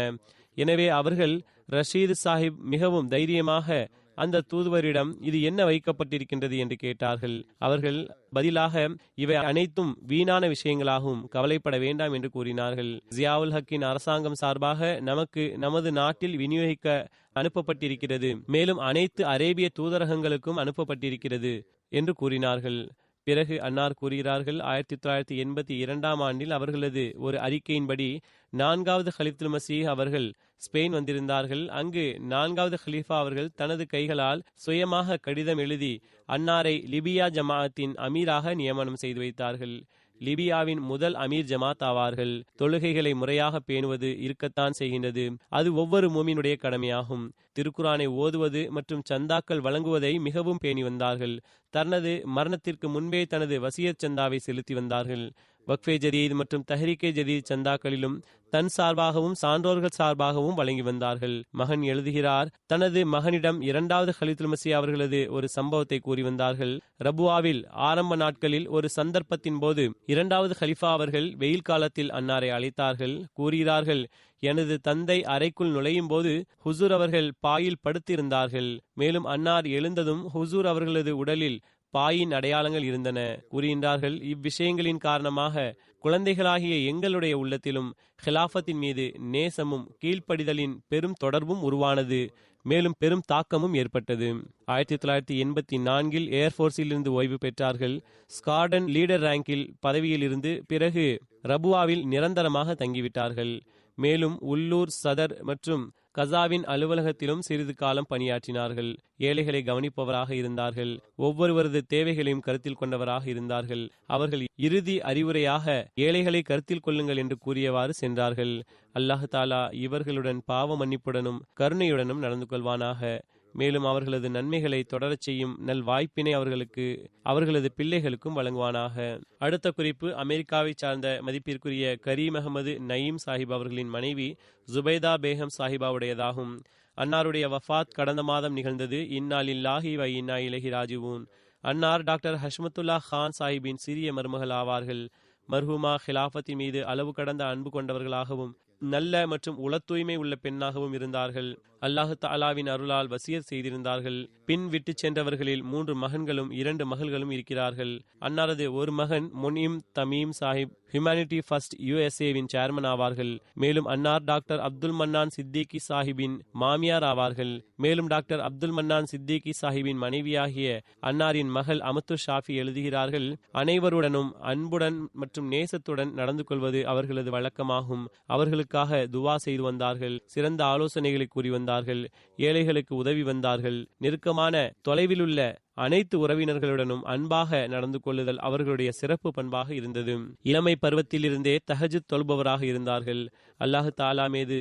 எனவே அவர்கள் ரஷீத் சாஹிப் மிகவும் தைரியமாக அந்த தூதுவரிடம் இது என்ன வைக்கப்பட்டிருக்கின்றது என்று கேட்டார்கள். அவர்கள் பதிலாக இவை அனைத்தும் வீணான விஷயங்களாகவும், கவலைப்பட வேண்டாம் என்று கூறினார்கள். ஜியாவுல் ஹக்கின் அரசாங்கம் சார்பாக நமக்கு நமது நாட்டில் விநியோகிக்க அனுப்பப்பட்டிருக்கிறது, மேலும் அனைத்து அரேபிய தூதரகங்களுக்கும் அனுப்பப்பட்டிருக்கிறது என்று கூறினார்கள். பிறகு அன்னார் கூறுகிறார்கள், 1982ஆம் ஆண்டில் அவர்களது ஒரு அறிக்கையின்படி 4வது ஹலிஃபத்துல் மசீஹ் அவர்கள் ஸ்பெயின் வந்திருந்தார்கள். அங்கு 4வது ஹலீஃபா அவர்கள் தனது கைகளால் சுயமாக கடிதம் எழுதி அன்னாரை லிபியா ஜமாஅத்தின் அமீராக நியமனம் செய்து வைத்தார்கள். லிபியாவின் முதல் அமீர் ஜமாத் ஆவார்கள். தொழுகைகளை முறையாக பேணுவது இருக்கத்தான் செய்கின்றது. அது ஒவ்வொரு மூமினுடைய கடமையாகும். திருக்குரானை ஓதுவது மற்றும் சந்தாக்கள் வழங்குவதை மிகவும் பேணி வந்தார்கள். தனது மரணத்திற்கு முன்பே தனது வசியத் சந்தாவை செலுத்தி வந்தார்கள். வக்ஃபே ஜதீத் மற்றும் தஹ்ரீகே ஜதீத் சந்தாக்களிலும் தன் சார்பாகவும் சான்றோர்கள் சார்பாகவும் வழங்கி வந்தார்கள். மகன் எழுதுகிறார், தனது மகனிடம் இரண்டாவது கலீஃபத்துல் மஸீஹ் அவர்களது ஒரு சம்பவத்தை கூறி வந்தார்கள். ரபுவாவில் ஆரம்ப நாட்களில் ஒரு சந்தர்ப்பத்தின் போது இரண்டாவது கலீஃபா அவர்கள் வெயில் காலத்தில் அன்னாரை அழைத்தார்கள். கூறுகிறார்கள், எனது தந்தை அறைக்குள் நுழையும் போது ஹுசூர் அவர்கள் பாயில் படுத்திருந்தார்கள். மேலும் அன்னார் எழுந்ததும் ஹுசூர் அவர்களது உடலில் பாயின் அடையாளங்கள் இருந்தன. கூறுகின்றார்கள், இவ்விஷயங்களின் காரணமாக குழந்தைகளாகிய எங்களுடைய உள்ளத்திலும் ஹிலாஃபத்தின் மீது நேசமும் கீழ்ப்படிதலின் பெரும் தொடர்பும் உருவானது. மேலும் பெரும் தாக்கமும் ஏற்பட்டது. 1984 ஏர்போர்ஸில் இருந்து ஓய்வு பெற்றார்கள். ஸ்கார்டன் லீடர் ரேங்கில் பதவியில் இருந்து பிறகு ரபுவாவில் நிரந்தரமாக தங்கிவிட்டார்கள். மேலும் உள்ளூர் சதர் மற்றும் கசாவின் அலுவலகத்திலும் சிறிது காலம் பணியாற்றினார்கள். ஏழைகளை கவனிப்பவராக இருந்தார்கள். ஒவ்வொருவரது தேவைகளையும் கருத்தில் கொண்டவராக இருந்தார்கள். அவர்கள் இறுதி அறிவுரையாக ஏழைகளை கருத்தில் கொள்ளுங்கள் என்று கூறியவாறு சென்றார்கள். அல்லாஹ் தாலா இவர்களுடன் பாவ மன்னிப்புடனும் கருணையுடனும் நடந்து கொள்வானாக. மேலும் அவர்களது நன்மைகளை தொடரச் செய்யும் நல் வாய்ப்பினை அவர்களது பிள்ளைகளுக்கும் வழங்குவானாக. அடுத்த குறிப்பு, அமெரிக்காவை சார்ந்த மதிப்பிற்குரிய கரீம் அகமது நயீம் சாஹிப் அவர்களின் மனைவி ஜுபைதா பேகம் சாஹிபாவுடையதாகும். அன்னாருடைய வஃபாத் கடந்த மாதம் நிகழ்ந்தது. இன்னா லில்லாஹி வ இன்னா இலைஹி ராஜிவூன். அன்னார் டாக்டர் ஹஷ்மத்துல்லா கான் சாஹிபின் சிறிய மருமகள் ஆவார்கள். மர்ஹூமா ஹிலாஃபத்தின் மீது அளவு கடந்த அன்பு கொண்டவர்களாகவும் நல்ல மற்றும் உள தூய்மை உள்ள பெண்ணாகவும் இருந்தார்கள். அல்லாஹு தஆலாவின் அருளால் வசியத் செய்திருந்தார்கள். பின் விட்டு சென்றவர்களில் 3 மகன்களும் 2 மகள்களும் இருக்கிறார்கள். அன்னாரது ஒரு மகன் முன்இம் தமீம் சாஹிப் ஹியூமனிட்டி ஃபர்ஸ்ட் USA-வின் சேர்மன் ஆவார்கள். மேலும் அன்னார் டாக்டர் அப்துல் மன்னான் சித்திகி சாஹிபின் மாமியார் ஆவார்கள். மேலும் டாக்டர் அப்துல் மன்னான் சித்திகி சாஹிபின் மனைவியாகிய அன்னாரின் மகள் அமத்து ஷாஃபி எழுதுகிறார்கள், அனைவருடனும் அன்புடன் மற்றும் நேசத்துடன் நடந்து கொள்வது அவர்களது வழக்கமாகும். அவர்களுக்காக துவா செய்து வந்தார்கள். சிறந்த ஆலோசனைகளை கூறி வந்தார்கள். ஏழைகளுக்கு உதவி வந்தார்கள். நெருக்கமான தொலைவிலுள்ள அனைத்து உறவினர்களுடனும் அன்பாக நடந்து கொள்ளுதல் அவர்களுடைய சிறப்பு பண்பாக இருந்தது. இளமை பருவத்திலிருந்தே தஹஜுத் தொழுபவராக இருந்தார்கள். அல்லாஹு தாலா மீது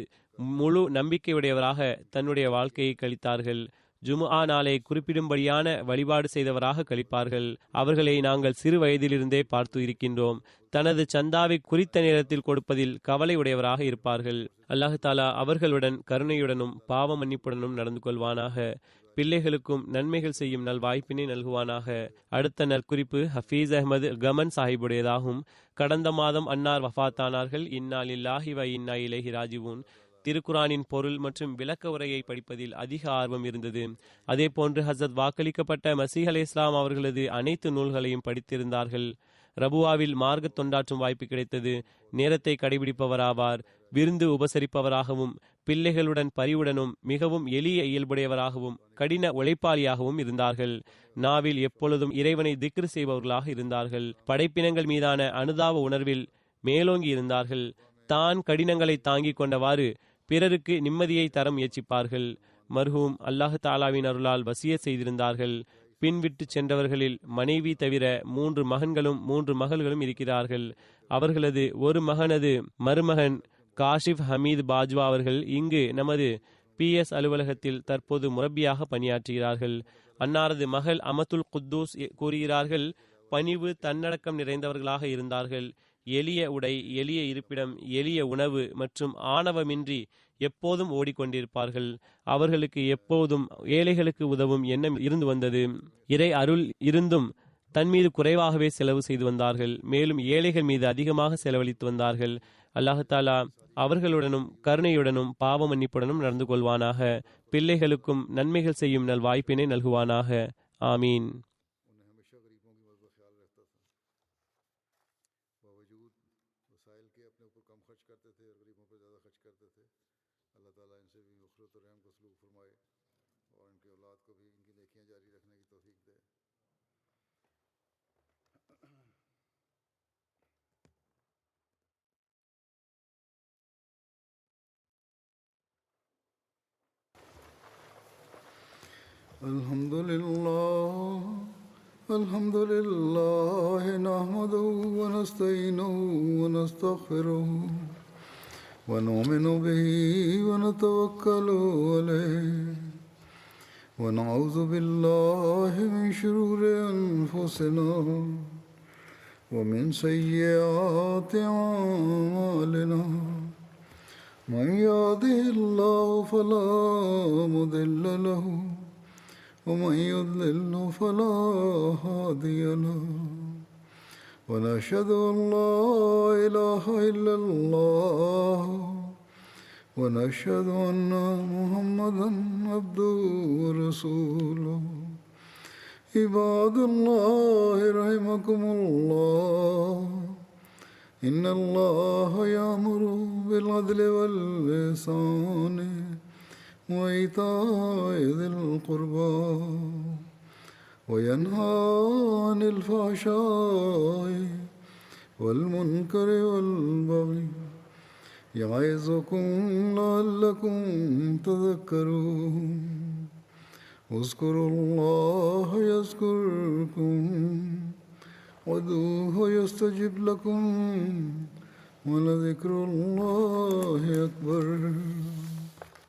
முழு நம்பிக்கையுடையவராக தன்னுடைய வாழ்க்கையை கழித்தார்கள். ஜும்ஆ நாளை குறிப்பிடும்படியான வழிபாடு செய்தவராக கழிப்பார்கள். அவர்களை நாங்கள் சிறு வயதிலிருந்தே பார்த்து இருக்கின்றோம். தனது சந்தாவை குறித்த நேரத்தில் கொடுப்பதில் கவலை உடையவராக இருப்பார்கள். அல்லாஹு தாலா அவர்களுடன் கருணையுடனும் பாவ மன்னிப்புடனும் நடந்து கொள்வானாக. பிள்ளைகளுக்கும் நன்மைகள் செய்யும் நல் வாய்ப்பினை நல்குவானாக. அடுத்த நற்குறிப்பு ஹஃபீஸ் அஹ்மது கமன் சாஹிபுடையதாகும். கடந்த மாதம் அன்னார் வஃபாத்தானார்கள். இன்னா லில்லாஹி வ இன்னா இலைஹி ராஜிவூன். திருக்குரானின் பொருள் மற்றும் விளக்க உரையை படிப்பதில் அதிக ஆர்வம் இருந்தது. அதே போன்று ஹசரத் வாக்களிக்கப்பட்ட மசீஹ் அலைஹிஸ்ஸலாம் அவர்களது அனைத்து நூல்களையும் படித்திருந்தார்கள். ரபுவாவில் மார்க்க தொண்டாற்றும் வாய்ப்பு கிடைத்தது. நேரத்தை கடைபிடிப்பவராவார். விருந்து உபசரிப்பவராகவும் பிள்ளைகளுடன் பரிவுடனும் மிகவும் எளிய இயல்புடையவராகவும் கடின உழைப்பாளியாகவும் இருந்தார்கள். நாவில் எப்பொழுதும் இறைவனை திக்ரு செய்பவர்களாக இருந்தார்கள். படைப்பினங்கள் மீதான அனுதாப உணர்வில் மேலோங்கி இருந்தார்கள். தான் கடினங்களை தாங்கிக் கொண்டவாறு பிறருக்கு நிம்மதியை தர முயற்சிப்பார்கள். மர்ஹூம் அல்லாஹு தாலாவின் அருளால் வசியத் செய்திருந்தார்கள். பின்விட்டு சென்றவர்களில் மனைவி தவிர 3 மகன்களும் 3 மகள்களும் இருக்கிறார்கள். அவர்களது ஒரு மகனது மருமகன் காஷிப் ஹமீத் பாஜ்வா அவர்கள் இங்கு நமது PS அலுவலகத்தில் தற்போது முரப்பியாக பணியாற்றுகிறார்கள். அன்னாரது மகள் அமத்துல் குத்தூஸ் கூறுகிறார்கள், பணிவு தன்னடக்கம் நிறைந்தவர்களாக இருந்தார்கள். எளிய உடை, எளிய இருப்பிடம், எளிய உணவு மற்றும் ஆணவமின்றி எப்போதும் ஓடிக்கொண்டிருப்பார்கள். அவர்களுக்கு எப்போதும் ஏழைகளுக்கு உதவும் எண்ணம் இருந்து வந்தது. இறை அருள் இருந்தும் தன் மீது குறைவாகவே செலவு செய்து வந்தார்கள். மேலும் ஏழைகள் மீது அதிகமாக செலவழித்து வந்தார்கள். அல்லாஹு தாலா அவர்களுடனும் கருணையுடனும் பாவ மன்னிப்புடனும் நடந்து கொள்வானாக. பிள்ளைகளுக்கும் நன்மைகள் செய்யும் நல் வாய்ப்பினை நல்குவானாக. ஆமீன். الحمد لله نحمده ونستعينه ونستغفره ونؤمن به ونتوكل عليه ونعوذ بالله من شرور أنفسنا ومن سيئات أعمالنا من يهده الله فلا مضل له ومن يضلل فلا هادي له ونشهد أن لا إله إلا الله ونشهد أن محمدا عبده ورسوله عباد الله رحمكم الله إن الله يأمر بالعدل والإحسان وإيتاء ذي القربى وينهى عن الفحشاء والمنكر والبغي يعظكم لعلكم تذكرون اذكروا الله يذكركم وادعوه يستجب لكم ولذكر الله أكبر